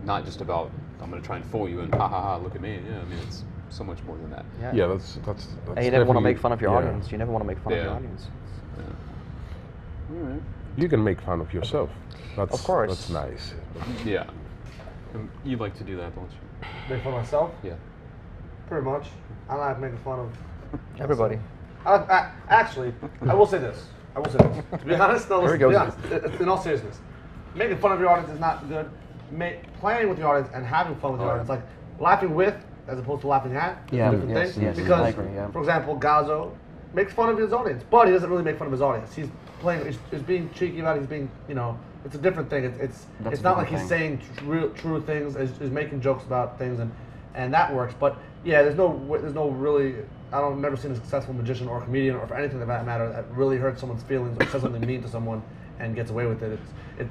not just about, I'm going to try and fool you and ha ha ha, look at me. Yeah, I mean, it's so much more than that. Yeah, that's And you never want to make fun of your yeah. audience. You never want to make fun of your audience. Yeah. All right. You can make fun of yourself. That's, Of course. That's nice. Yeah. You like to do that, don't you? Make fun of myself? Yeah. Pretty much. I like making fun of Everybody. Actually, I will say this. To be honest, no, Here he to be goes. honest, in all seriousness, making fun of your audience is not good. Playing with your audience and having fun with your audience, like laughing with as opposed to laughing at, is Yeah, a different yes, thing. yes, Because, I agree, yeah. for example, Gazzo makes fun of his audience, but he doesn't really make fun of his audience. He's playing, he's being cheeky about it. He's being, it's a different thing. It's That's a not like different he's saying true things. He's making jokes about things, and that works. But yeah, there's no really. I've never seen a successful magician or comedian or for anything of that matter that really hurts someone's feelings or says something mean to someone and gets away with it.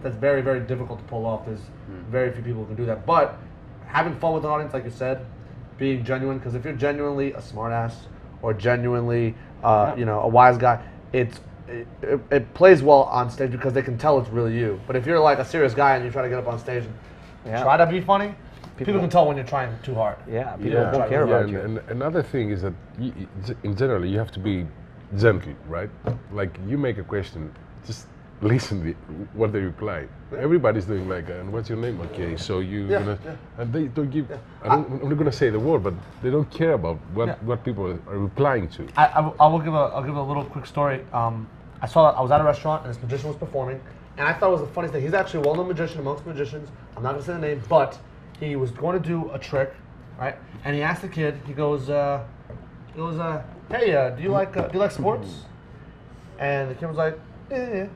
That's very, very difficult to pull off. There's very few people who can do that. But having fun with an audience, like you said, being genuine, because if you're genuinely a smartass or genuinely a wise guy, it plays well on stage because they can tell it's really you. But if you're like a serious guy and you try to get up on stage and try to be funny, people can tell when you're trying too hard. Yeah, people don't care about you. And another thing is that in general you have to be gentle, right? Like you make a question, just listen to what they reply. Everybody's doing like, and what's your name? Okay, so and they don't give. I'm not gonna say the word, but they don't care about what people are replying to. I'll give a little quick story. I was at a restaurant and this magician was performing, and I thought it was the funniest thing. He's actually a well-known magician amongst magicians. I'm not gonna say the name, but he was going to do a trick, right? And he asked the kid. He goes, "Hey, do you like sports?" And the kid was like, "Yeah.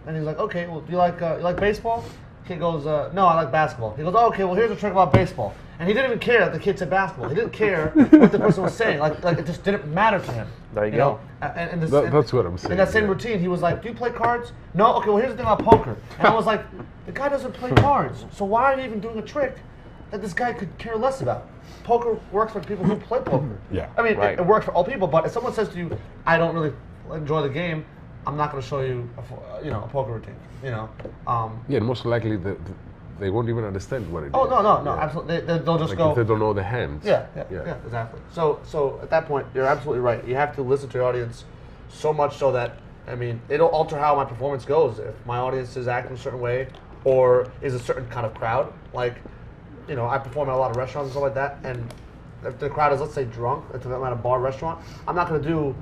And he's like, "Okay, well, do you like baseball?" Kid goes, "No, I like basketball." He goes, "Oh, okay, well, here's a trick about baseball." And he didn't even care that the kid said basketball. He didn't care what the person was saying. Like it just didn't matter to him. There you go. And That's what I'm saying. in that same routine, he was like, "Do you play cards?" "No." "Okay, well, here's the thing about poker." And I was like, the guy doesn't play cards, so why are you even doing a trick that this guy could care less about? Poker works for people who play poker. Yeah. I mean, Right. it works for all people, but if someone says to you, "I don't really enjoy the game," I'm not going to show you a poker routine. Yeah, most likely they won't even understand what it is. Oh, no, absolutely. They'll just Like go. if they don't know the hands. Yeah, exactly. So at that point, you're absolutely right. You have to listen to your audience so much so that, I mean, it'll alter how my performance goes. If my audience is acting a certain way or is a certain kind of crowd, like, I perform at a lot of restaurants and stuff like that, and if the crowd is, let's say, drunk, if I'm at a bar restaurant, I'm not going to do,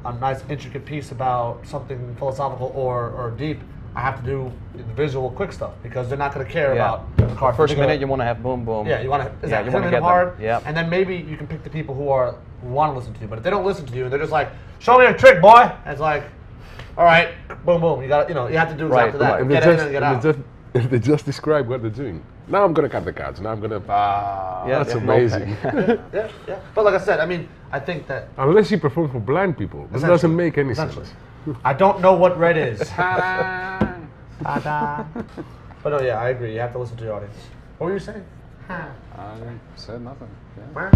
a nice intricate piece about something philosophical or deep. I have to do the visual quick stuff because they're not going to care about the card. First minute, you want to have boom, boom. Yeah, you want to. you want to hit get hard. them. Yeah. And then maybe you can pick the people who want to listen to you. But if they don't listen to you and they're just like, "Show me a trick, boy," and it's like, "All right, boom, boom." You got, you have to do exactly that. And Get in and get out. they just describe what they're doing. Now I'm gonna cut the cards. Now I'm gonna. That's amazing. Yeah. But like I said, I mean, I think that Unless you perform for blind people, that doesn't make any sense. I don't know what red is. Ta-da. But no, yeah, I agree. You have to listen to your audience. What were you saying? I said nothing. Yeah.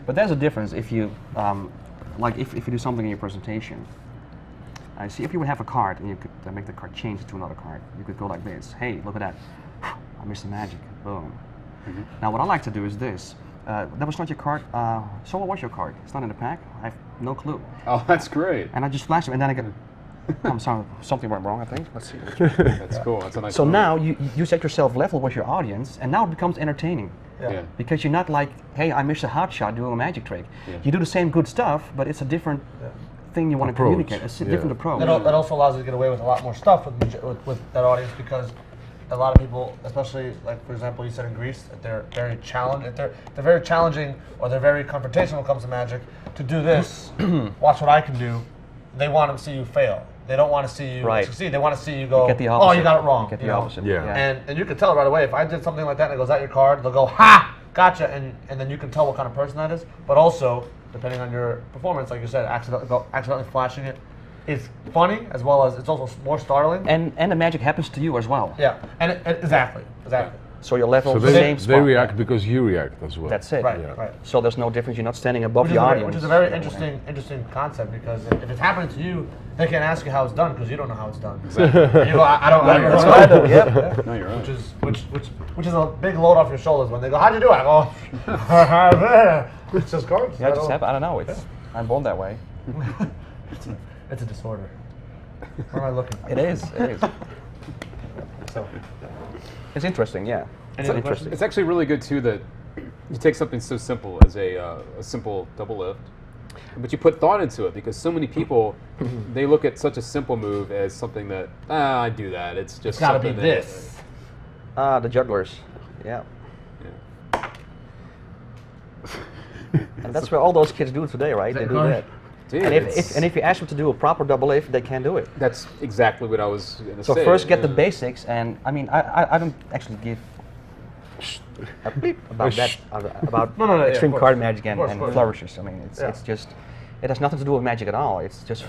But there's a difference if you, like if you do something in your presentation. I see if you would have a card and you could make the card change to another card. You could go like this. Hey, look at that. I missed the magic. Boom. Now what I like to do is this. That was not your card. So what was your card? It's not in the pack. I have no clue. Oh, that's great. And I just flash it and then I get, I'm sorry, something went wrong, I think. Let's see. That's cool. That's a nice. So moment. now you set yourself level with your audience, and now it becomes entertaining. Yeah. Because you're not like, hey, I missed a hot shot doing a magic trick. Yeah. You do the same good stuff, but it's a different thing you want to Approach. communicate. It's a different approach. That also allows you to get away with a lot more stuff with that audience because a lot of people, especially like for example, you said in Greece, that they're very very challenging or they're very confrontational when it comes to magic. To do this, watch what I can do. They want to see you fail. They don't want to see you succeed. They want to see you go, get the opposite. "Oh, you got it wrong." You get the know? opposite. Yeah. And you can tell right away if I did something like that and it goes, "That your card?" They'll go, "Ha, gotcha," and then you can tell what kind of person that is. But also, depending on your performance, like you said, accidentally flashing it, it's funny as well as it's also more startling. And the magic happens to you as well. Yeah, and exactly. So your level So is the same they spot. react because you react as well. That's it. Right, Yeah. right. So there's no difference. You're not standing above Which the is, audience. which is a very interesting concept, because if it's happening to you, they can't ask you how it's done because you don't know how it's done. And you go, I don't know. That's what I do. Yep. No, you're right. Which is a big load off your shoulders when they go, how'd you do it? I go, it's just cards. Yeah, I don't know. I'm born that way. It's a disorder. Where am I looking? It is. It is. So, It's interesting. Yeah. It's other interesting. It's actually really good too that you take something so simple as a simple double lift, but you put thought into it, because so many people they look at such a simple move as something that I do that. It's just it's got to be something that- this. The jugglers. Yeah. Yeah. And that's what all those kids do today, right? They do that. Dude, And it's- if you ask them to do a proper double lift, they can't do it. that's exactly what I was going to So say. first get the yeah. basics, and I mean, I don't actually give a bleep about that, about No, yeah, extreme of card course. magic and, Of course, and of course. flourishes. I mean, it's Yeah. just, it has nothing to do with magic at all. It's just,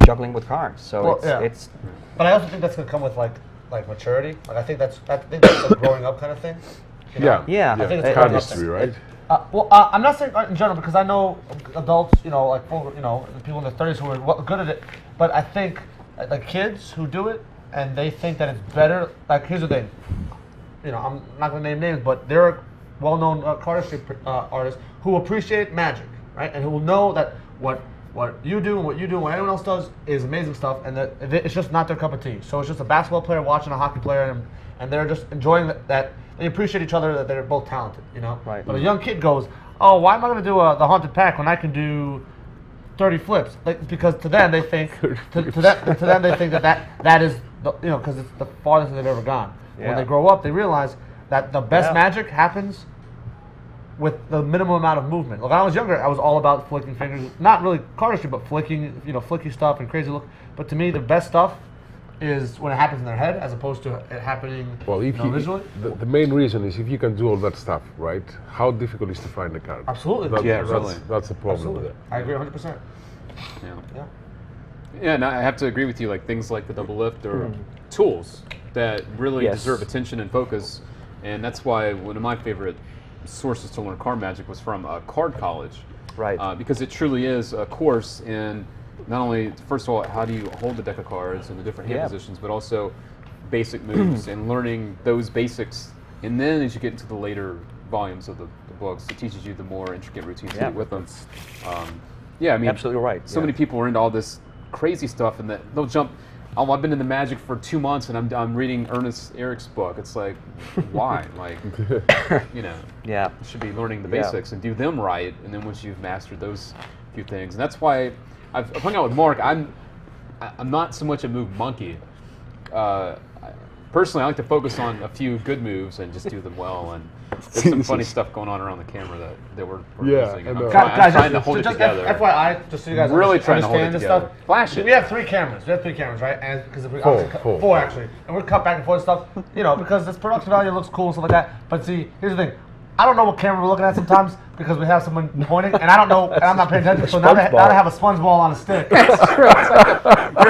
juggling with cards. So Well, yeah. it's But I also think that's gonna come with like maturity. Like I think that's a growing up kind of thing. You know? Yeah. I think it's a Cardistry, right? I'm not saying in general, because I know adults, like people in their 30s who are good at it. But I think like kids who do it and they think that it's better. Like here's the thing, I'm not gonna name names, but there are well-known cardistry artists who appreciate magic, right, and who will know that what you do and what anyone else does is amazing stuff, and that it's just not their cup of tea. So it's just a basketball player watching a hockey player, and they're just enjoying that they appreciate each other, that they're both talented, Right. But a young kid goes, oh, why am I going to do the haunted pack when I can do 30 flips? Like, because to them they think to them they think that is because it's the farthest they've ever gone. Yeah. When they grow up, they realize that the best Yeah. magic happens with the minimum amount of movement. Like when I was younger, I was all about flicking fingers, not really cardistry, but flicking, flicky stuff and crazy look. But to me, the best stuff is when it happens in their head, as opposed to it happening Well, if you, visually. the main reason is if you can do all that stuff, right? How difficult is to find the card? Absolutely. Yeah, that's, really. That's the problem. Absolutely. With it. I agree 100%. Yeah. Yeah. Yeah, and I have to agree with you. Like things like the double lift are tools that really Yes. deserve attention and focus, and that's why one of my favorite sources to learn card magic was from Card College, right. because it truly is a course in not only, first of all, how do you hold the deck of cards and the different hand Yeah. positions, but also basic moves and learning those basics. And then as you get into the later volumes of the books, it teaches you the more intricate routines to Yeah. do with them. Yeah, I mean, Absolutely right. so yeah. many people are into all this crazy stuff, and that they'll jump. Oh, I've been in the magic for 2 months, and I'm reading Ernest Eric's book. It's like, why? Like, Yeah. you should be learning the Yeah. basics and do them right, and then once you've mastered those few things, and that's why I've hung out with Mark. I'm not so much a move monkey. Personally, I like to focus on a few good moves and just do them well. And there's some funny stuff going on around the camera that we're Yeah, using. I I'm know. trying to hold it just together. FYI, just so you guys Really trying to hold it understand this together. stuff. Flash it. We have 3 cameras. We have 3 cameras, right? And because Four. four actually, and we're cut back and forth stuff. Because this production value looks cool and stuff like that. But see, here's the thing. I don't know what camera we're looking at sometimes because we have someone pointing, and I don't know, and I'm not paying attention. So now they have a sponge ball on a stick. Here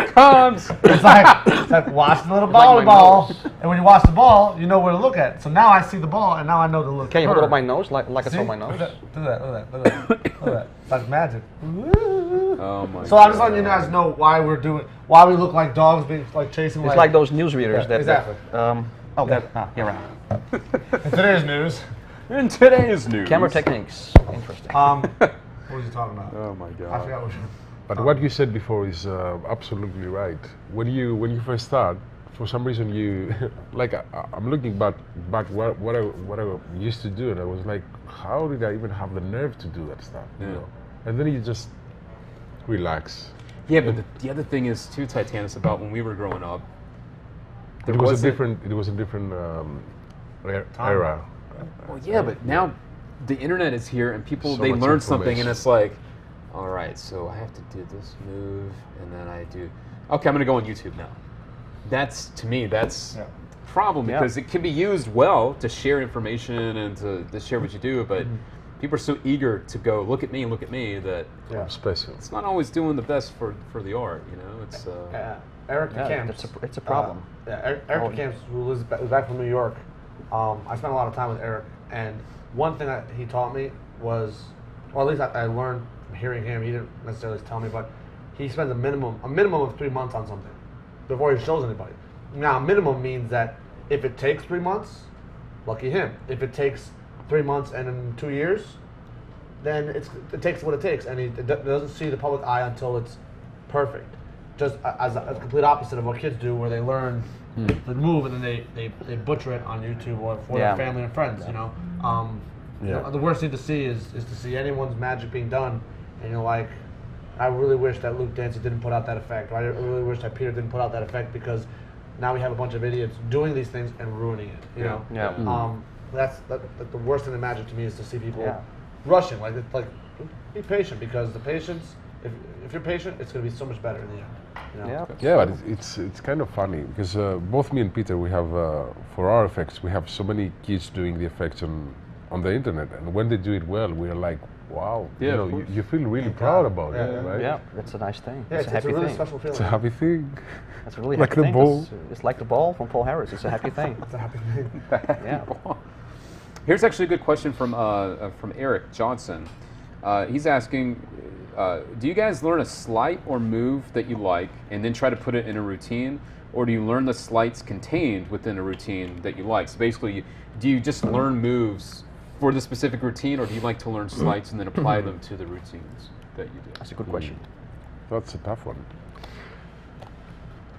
it comes. It's like watch the little Like my ball, nose. and when you watch the ball, you know where to look at. So now I see the ball, and now I know to look. Can you hold it her. up my nose like it's See? on my nose? Do that. Look at that. That's magic. Oh my So I'm just letting you guys know why we look like dogs being like chasing. It's like those newsreaders Yeah, that. exactly. Here I am. In today's news. In today's news. Camera techniques. Interesting. What was you talking about? Oh my I god. forgot what you. But what you said before is absolutely right. When you first start, for some reason you like I'm looking back what I used to do, and I was like, how did I even have the nerve to do that stuff? Yeah. And then you just relax. Yeah, but the other thing is too, Titanus, about when we were growing up. It was a different era. Well, yeah, but now the internet is here, and people So they much learn something, and information. it's like, all right, so I have to do this move, and then I do. Okay, I'm gonna go on YouTube now. To me, that's Yeah. the problem, Yeah. because it can be used well to share information and to share what you do, but people are so eager to go look at me that I'm special. it's not always doing the best for the art. It's Eric Yeah, DeCamps. it's a problem. Eric DeCamps, who's back from New York, I spent a lot of time with Eric, and one thing that he taught me was, or at least I learned from hearing him. He didn't necessarily tell me, but he spends a minimum of 3 months on something before he shows anybody. Now, minimum means that if it takes 3 months, lucky him. If it takes 3 months and in 2 years, then it takes what it takes, and he doesn't see the public eye until it's perfect. Just as a complete opposite of what kids do, where they learn the move and then they butcher it on YouTube or for their family and friends. You know, the worst thing to see is to see anyone's magic being done, and you're like, I really wish that Luke Dancy didn't put out that effect. Or I really wish that Peter didn't put out that effect, because now we have a bunch of idiots doing these things and ruining it. You know, that's the worst thing in magic to me, is to see people rushing. Like be patient, because the patience. If you're patient, it's going to be so much better in the end. You know? Yeah, but it's kind of funny, because both me and Peter, we have for our effects, we have so many kids doing the effects on the internet, and when they do it well, we're like, wow, you know, you feel really proud about it, right? Yeah, that's a nice thing. Yeah, it's a happy really thing. special feeling. It's a happy thing. That's a really like happy the thing. ball. It's like the ball from Paul Harris. It's a happy thing. It's a happy thing. Yeah. Here's actually a good question from Eric Johnson. He's asking, do you guys learn a sleight or move that you like and then try to put it in a routine, or do you learn the sleights contained within a routine that you like? So basically, do you just learn moves for the specific routine, or do you like to learn sleights and then apply them to the routines that you do? That's a good question. That's a tough one.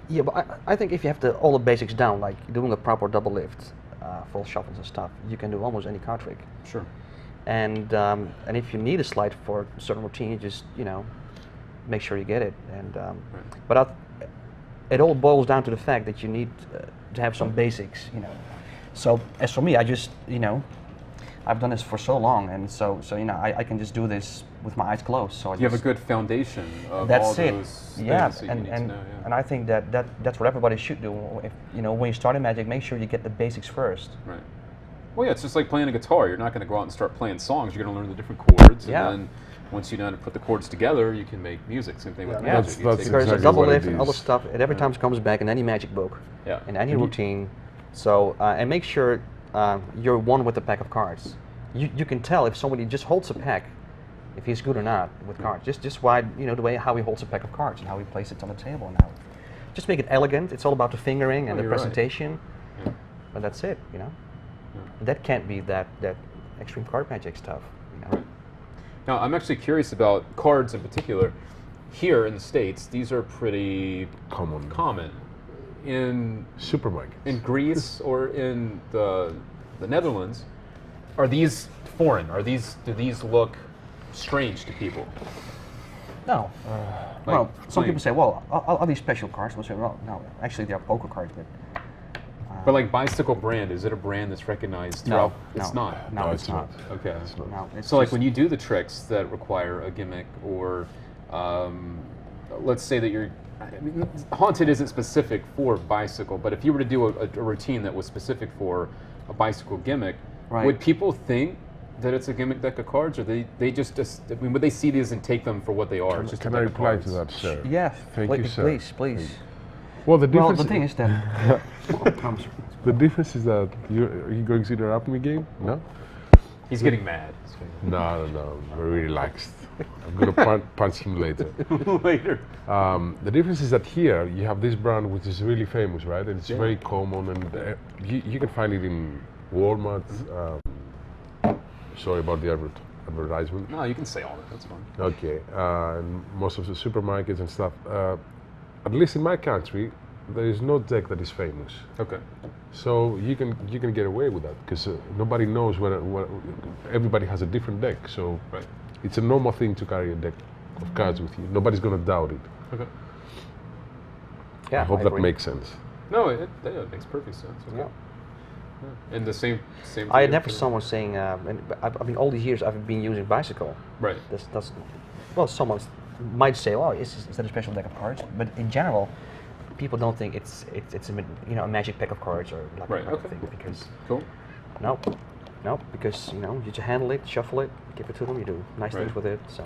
Yeah, but I think if you have all the basics down, like doing a proper double lift, full shuffles and stuff, you can do almost any card trick. Sure. And if you need a slide for a certain routine, you just make sure you get it. And but it all boils down to the fact that you need to have some basics, So as for me, I just I've done this for so long, and so I can just do this with my eyes closed. So you have a good foundation of that's all it. those things that you need to know. Yeah. And I think that's what everybody should do. If when you start in Magic, make sure you get the basics first. Right. Well, yeah, it's just like playing a guitar. You're not going to go out and start playing songs. You're going to learn the different chords, and then once you know how to put the chords together, you can make music. Same thing with magic. That's There's exactly a double what lift it and other is. stuff. It every time comes back in any magic book, in any routine. So and make sure you're one with the pack of cards. You can tell if somebody just holds a pack, if he's good or not with cards. Just by the way how he holds a pack of cards and how he places it on the table now. Just make it elegant. It's all about the fingering and the presentation. Yeah. But that's it, That can't be that extreme card magic stuff. Right. Now, I'm actually curious about cards in particular. Here in the States, these are pretty common. In supermarkets. In Greece or in the Netherlands, are these foreign? Do these look strange to people? No. Well, some people say, well, are these special cards? We'll say, well, no, actually they are poker cards, but... But like Bicycle brand, is it a brand that's recognized throughout? It's not. No, it's not. Okay. It's not. No, it's So like when you do the tricks that require a gimmick, or let's say that Haunted isn't specific for Bicycle, but if you were to do a routine that was specific for a Bicycle gimmick, would people think that it's a gimmick deck of cards, or they just would they see these and take them for what they are? Can I reply to that, sir? Yeah. Thank you, sir. Please. Well, the thing is that... the difference is that are you going to interrupt me, game? No? He's getting mad. No, very relaxed. I'm going to punch him later. Later. The difference is that here you have this brand which is really famous, right? And it's very common, and you can find it in Walmart. Sorry about the advertisement. No, you can say all that. That's fine. Okay, and most of the supermarkets and stuff. At least in my country, there is no deck that is famous. Okay. So you can get away with that, because nobody knows what everybody has a different deck. So it's a normal thing to carry a deck of cards with you. Nobody's gonna doubt it. Okay. I hope that makes sense. No, it makes perfect sense. Okay. Yeah. And the same. I had never someone saying, I mean, all these years I've been using Bicycle. Right. That's well, someone might say, "Oh, is that a special deck of cards?" But in general, people don't think it's a magic pack of cards or like that kind of thing, because no, because you just handle it, shuffle it, give it to them, you do nice things with it. So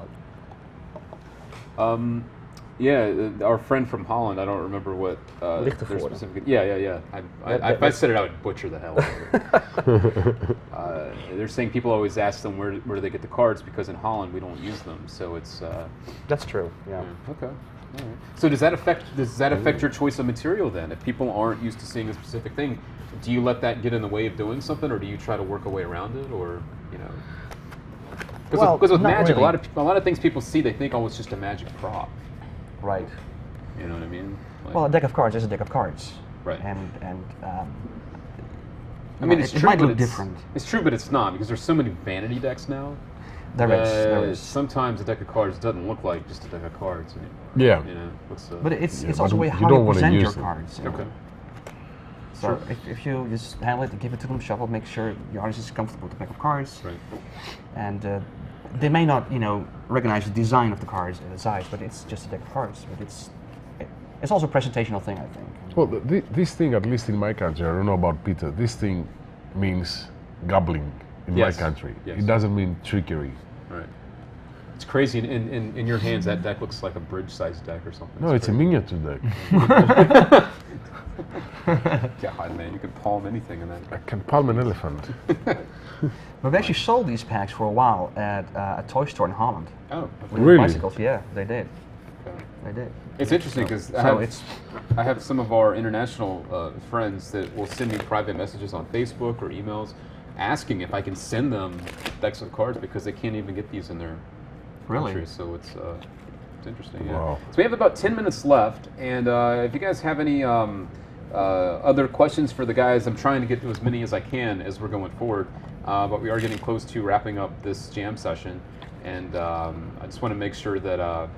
Yeah, our friend from Holland. I don't remember what their Lichtenvoorde. specific. Yeah. If I said it, I would butcher the hell out of it. They're saying people always ask them where do they get the cards because in Holland we don't use them. So it's. That's true. Yeah. Okay. All right. So does that affect your choice of material then? If people aren't used to seeing a specific thing, do you let that get in the way of doing something, or do you try to work a way around it, or you know? Well, Because with not magic, really. a lot of things people see, they think, oh, it's just a magic prop. Right. You know what I mean? Like, Well, a deck of cards is a deck of cards. Right. And I mean, it's it true, might but look different. It's true, but it's not because there's so many vanity decks now. There that is. Sometimes a deck of cards doesn't look like just a deck of cards. Yeah. You know, looks, But it's but also a way you how don't you wanna present your use them. cards. you know. okay. So if you just handle it and give it to them, shuffle, make sure your artist is comfortable with the deck of cards. Right. And they may not, recognize the design of the cards and the size, but it's just a deck of cards. But it's also a presentational thing, I think. Well, this thing, at least in my country, I don't know about Peter. This thing means gambling in Yes. my country. Yes. It doesn't mean trickery. Right. It's crazy. In your hands, that deck looks like a bridge-sized deck or something. No, it's a crazy. miniature deck. God, man, you could palm anything in that. I can palm an elephant. But we actually sold these packs for a while at a toy store in Holland. Oh, With Really? bicycles, yeah, they did. okay. They did. It's interesting because I have some of our international friends that will send me private messages on Facebook or emails asking if I can send them decks of cards because they can't even get these in their Really? country. So it's interesting. Yeah. Wow. So we have about 10 minutes left, and if you guys have any other questions for the guys, I'm trying to get to as many as I can as we're going forward. But we are getting close to wrapping up this jam session, and I just want to make sure that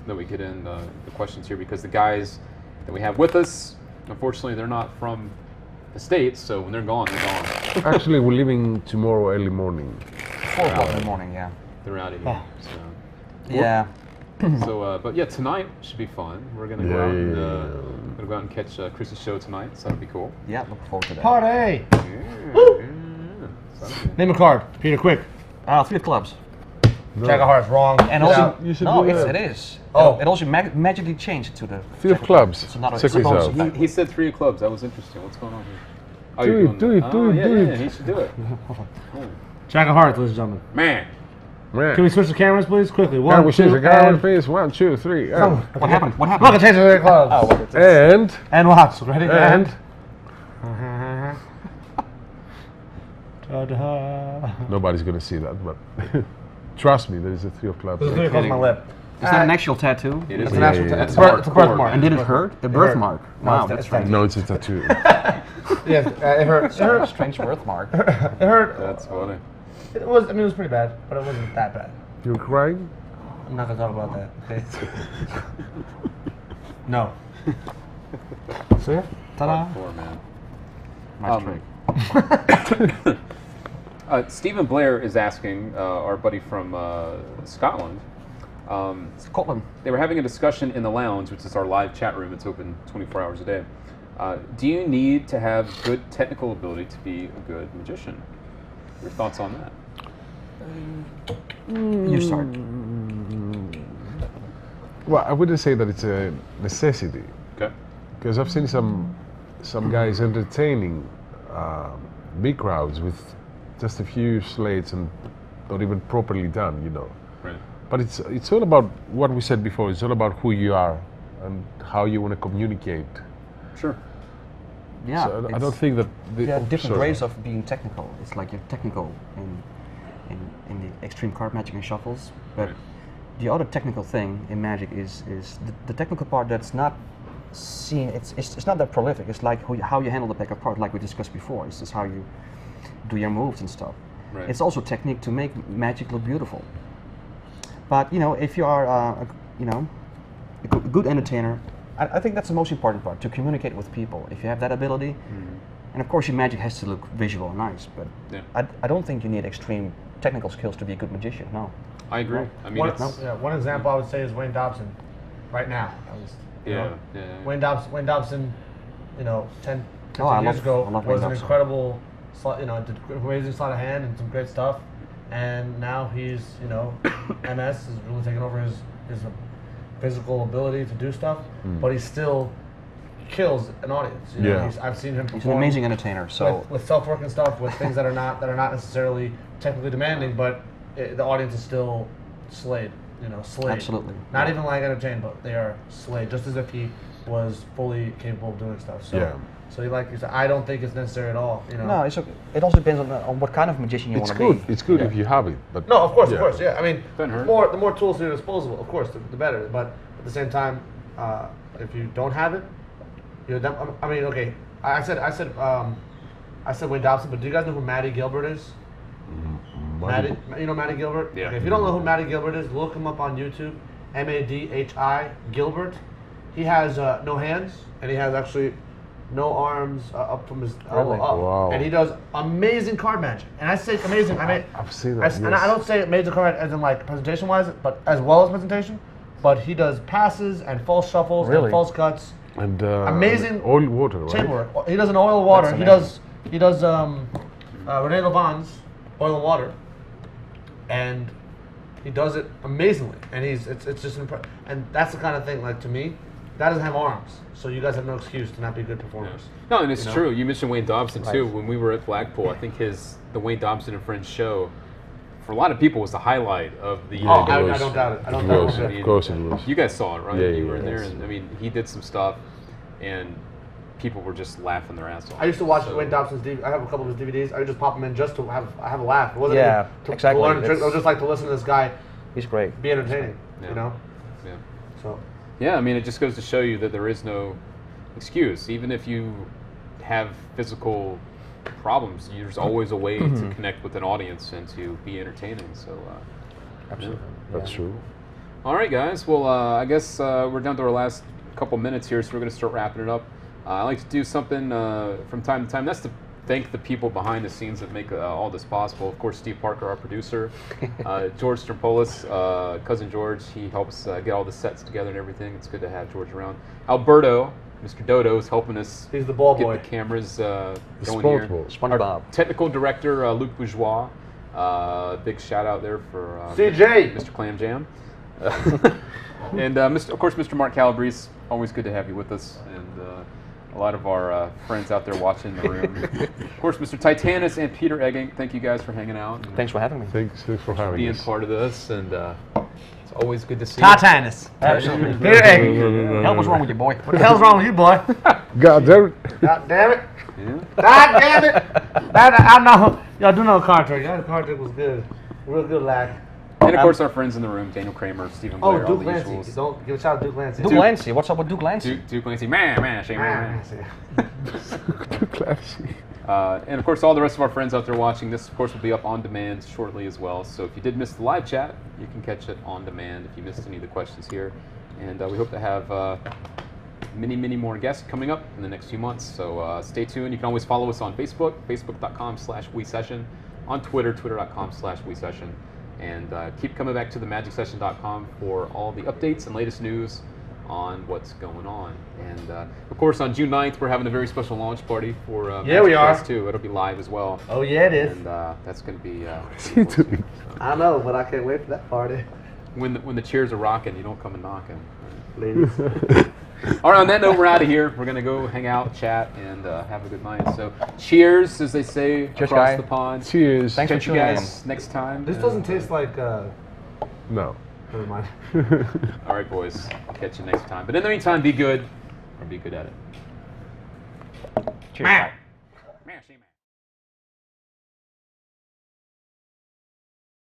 we get in the questions here because the guys that we have with us, unfortunately, they're not from the States, so when they're gone, they're gone. Actually, we're leaving tomorrow early morning. 4 o'clock in the morning, yeah. They're out of here. Yeah. So, but yeah, tonight should be fun. We're gonna go out and gonna go out and catch Chris's show tonight, so that'll be cool. Yeah, look forward to that. Party! Yeah. Sounds good. Name a card, Peter, quick. 3 of clubs. Jack of Hearts, wrong. And Get also, out. You should no, do that. it is. Oh. It also magically changed to the Three of Jack clubs. It's another Check this bonus out. effect. He said 3 of clubs. That was interesting. What's going on here? Oh, Do you're it, doing do that. it, do Oh, it, yeah, do yeah, it. he should do it. Cool. Jack of Hearts, ladies and gentlemen. Man. Can we switch the cameras, please? Quickly. Yeah, we should. two, Guy on and... face. 1, 2, 3. Oh, What happened? What happened? Look, I changed the clubs. And watch. Ready? and Ta-da. nobody's gonna see that, but trust me, there is a 3 of clubs. There's 3 across my lip. Is that an actual tattoo? It is It's an an actual yeah, tattoo. yeah. It's a hardcore, birthmark. And did it hurt? A birthmark. Wow, it's- that's it's strange. No, it's a tattoo. Yes, it hurt. It hurt. Strange birthmark. It hurt. That's funny. It was. I mean, it was pretty bad, but it wasn't that bad. You're crying? I'm not gonna talk about that. Okay. No. See? Ta-da. Hardcore, man. Nice trick. Stephen Blair is asking, our buddy from Scotland, Scotland. they were having a discussion in the lounge, which is our live chat room. It's open 24 hours a day. Do you need to have good technical ability to be a good magician? Your thoughts on that? You start. Well, I wouldn't say that it's a necessity, Okay. because I've seen some guys entertaining big crowds with just a few slates and not even properly done, you know. Right. But it's all about what we said before. It's all about who you are and how you want to communicate. Sure. Yeah. So I don't think that There are different sorry. ways of being technical. It's like you're technical in the extreme card magic and shuffles, but Right. the other technical thing in magic is the technical part that's not seen. It's not that prolific. It's like how you handle the deck of cards, like we discussed before. It's just how you do your moves and stuff. Right. It's also technique to make magic look beautiful. But if you are a good entertainer, I think that's the most important part, to communicate with people. If you have that ability, and of course your magic has to look visual and nice, but Yeah. I don't think you need extreme technical skills to be a good magician. No. I agree. I mean, One, it's, one example I would say is Wayne Dobson. Right now, at least. you yeah, know? yeah. Wayne Dobson, 10, 15 Oh, I years love ago Wayne was an Dobson. incredible, did amazing sleight of hand and some great stuff. And now he's, MS is really taking over his physical ability to do stuff, but he still kills an audience. You know? Yeah. I've seen him He's an perform amazing entertainer. So with self-work and stuff, with things that are not necessarily technically demanding, but the audience is still slayed. You know, slayed. Absolutely. Not even like entertained, but they are slayed, just as if he was fully capable of doing stuff. So, Yeah. so like you said, I don't think it's necessary at all. You know. no, it's okay. It also depends on what kind of magician you It's want to good. be. It's good Yeah. if you have it, but No, of course, yeah. of course, yeah. I mean, Doesn't hurt. the more tools at your disposal, of course, the better. But at the same time, if you don't have it, you know, I mean, okay. I said Wayne Dobson, but do you guys know who Maddie Gilbert is? Maddie, you know Maddie Gilbert? Yeah. Okay, if you don't know who Maddie Gilbert is, look him up on YouTube. Madhi Gilbert. He has no hands, and he has actually no arms up from his elbow Really? up. Wow. And he does amazing card magic. And I say amazing. I mean, I've seen that. and I don't say amazing card magic as in like presentation wise, but as well as presentation. But he does passes and false shuffles Really? and false cuts. And Amazing oil water, right? Table work. He does an oil and water. That's He does Rene Levan's oil and water, and he does it amazingly. And it's just and that's the kind of thing, like, to me, that doesn't have arms, so you guys have no excuse to not be good performers. No, and it's You know? true. You mentioned Wayne Dobson too. Right. When we were at Blackpool, I think the Wayne Dobson and Friends show, for a lot of people, was the highlight of the. Oh, it I was. don't doubt it. I don't It doubt was. it. Of course it was. You guys saw it, right? Yeah, you yeah, were in there, yes. and I mean, he did some stuff, and people were just laughing their ass off. I used to watch So- Wayne Dobson's I have a couple of his DVDs. I would just pop them in just to have a laugh. It wasn't Yeah, even to exactly. learn a trick. That's- I was just like to listen to this guy He's great. be entertaining. Yeah. You know. Yeah. So. Yeah, I mean, it just goes to show you that there is no excuse. Even if you have physical problems, there's always a way to connect with an audience and to be entertaining. So, Absolutely. That's true. all right, guys. Well, I guess we're down to our last couple minutes here, so we're going to start wrapping it up. I like to do something from time to time. That's to thank the people behind the scenes that make all this possible. Of course, Steve Parker, our producer, George Strampolis, cousin George. He helps get all the sets together and everything. It's good to have George around. Alberto, Mr. Dodo, is helping us He's the ball get boy. the cameras going Sport here. ball. SpongeBob. Technical director Luc Bourgeois. Big shout out there for CJ. Mr. Clam Jam. And of course, Mr. Mark Calabrese. Always good to have you with us. And a lot of our friends out there watching in the room. Of course, Mr. Titanus and Peter Eggink. Thank you guys for hanging out and Thanks for having me. Thanks for having being us. part of this. And it's always good to see you. Titanus. Absolutely. Peter Eggink. Hell, what's wrong with you, boy? What the hell's wrong with you, boy? God damn it. God damn it. Yeah. God damn it. I know. Y'all do know card trick. That card trick was good. Real good, lad. And of course, our friends in the room: Daniel Kramer, Stephen Oh, Blair, all Duke the Lancy. usuals. Don't give a shout out to Duke Lancy. Duke Lancy. What's up with Duke Lancy? Duke Lancy, man, shame, man. Classy. And of course, all the rest of our friends out there watching this, of course, will be up on demand shortly as well. So if you did miss the live chat, you can catch it on demand if you missed any of the questions here. And we hope to have many, many more guests coming up in the next few months. So stay tuned. You can always follow us on Facebook, facebook.com/WeSession, on Twitter, twitter.com/WeSession. And keep coming back to themagicsession.com for all the updates and latest news on what's going on. And of course, on June 9th, we're having a very special launch party for Yeah, we Magic are. Fest 2. It'll be live as well. Oh, yeah, it is. And that's going to be pretty cool too. So I know, but I can't wait for that party. when the cheers are rocking, you don't come and knocking. Ladies. All right, on that note, we're out of here. We're going to go hang out, chat, and have a good night. So cheers, as they say, Cheers, across guy. the pond. Cheers. Thanks for Catch you tuning in. guys next time. This and, doesn't taste like, No. never mind. All right, boys. I'll catch you next time. But in the meantime, be good, or be good at it. Cheers. Bye.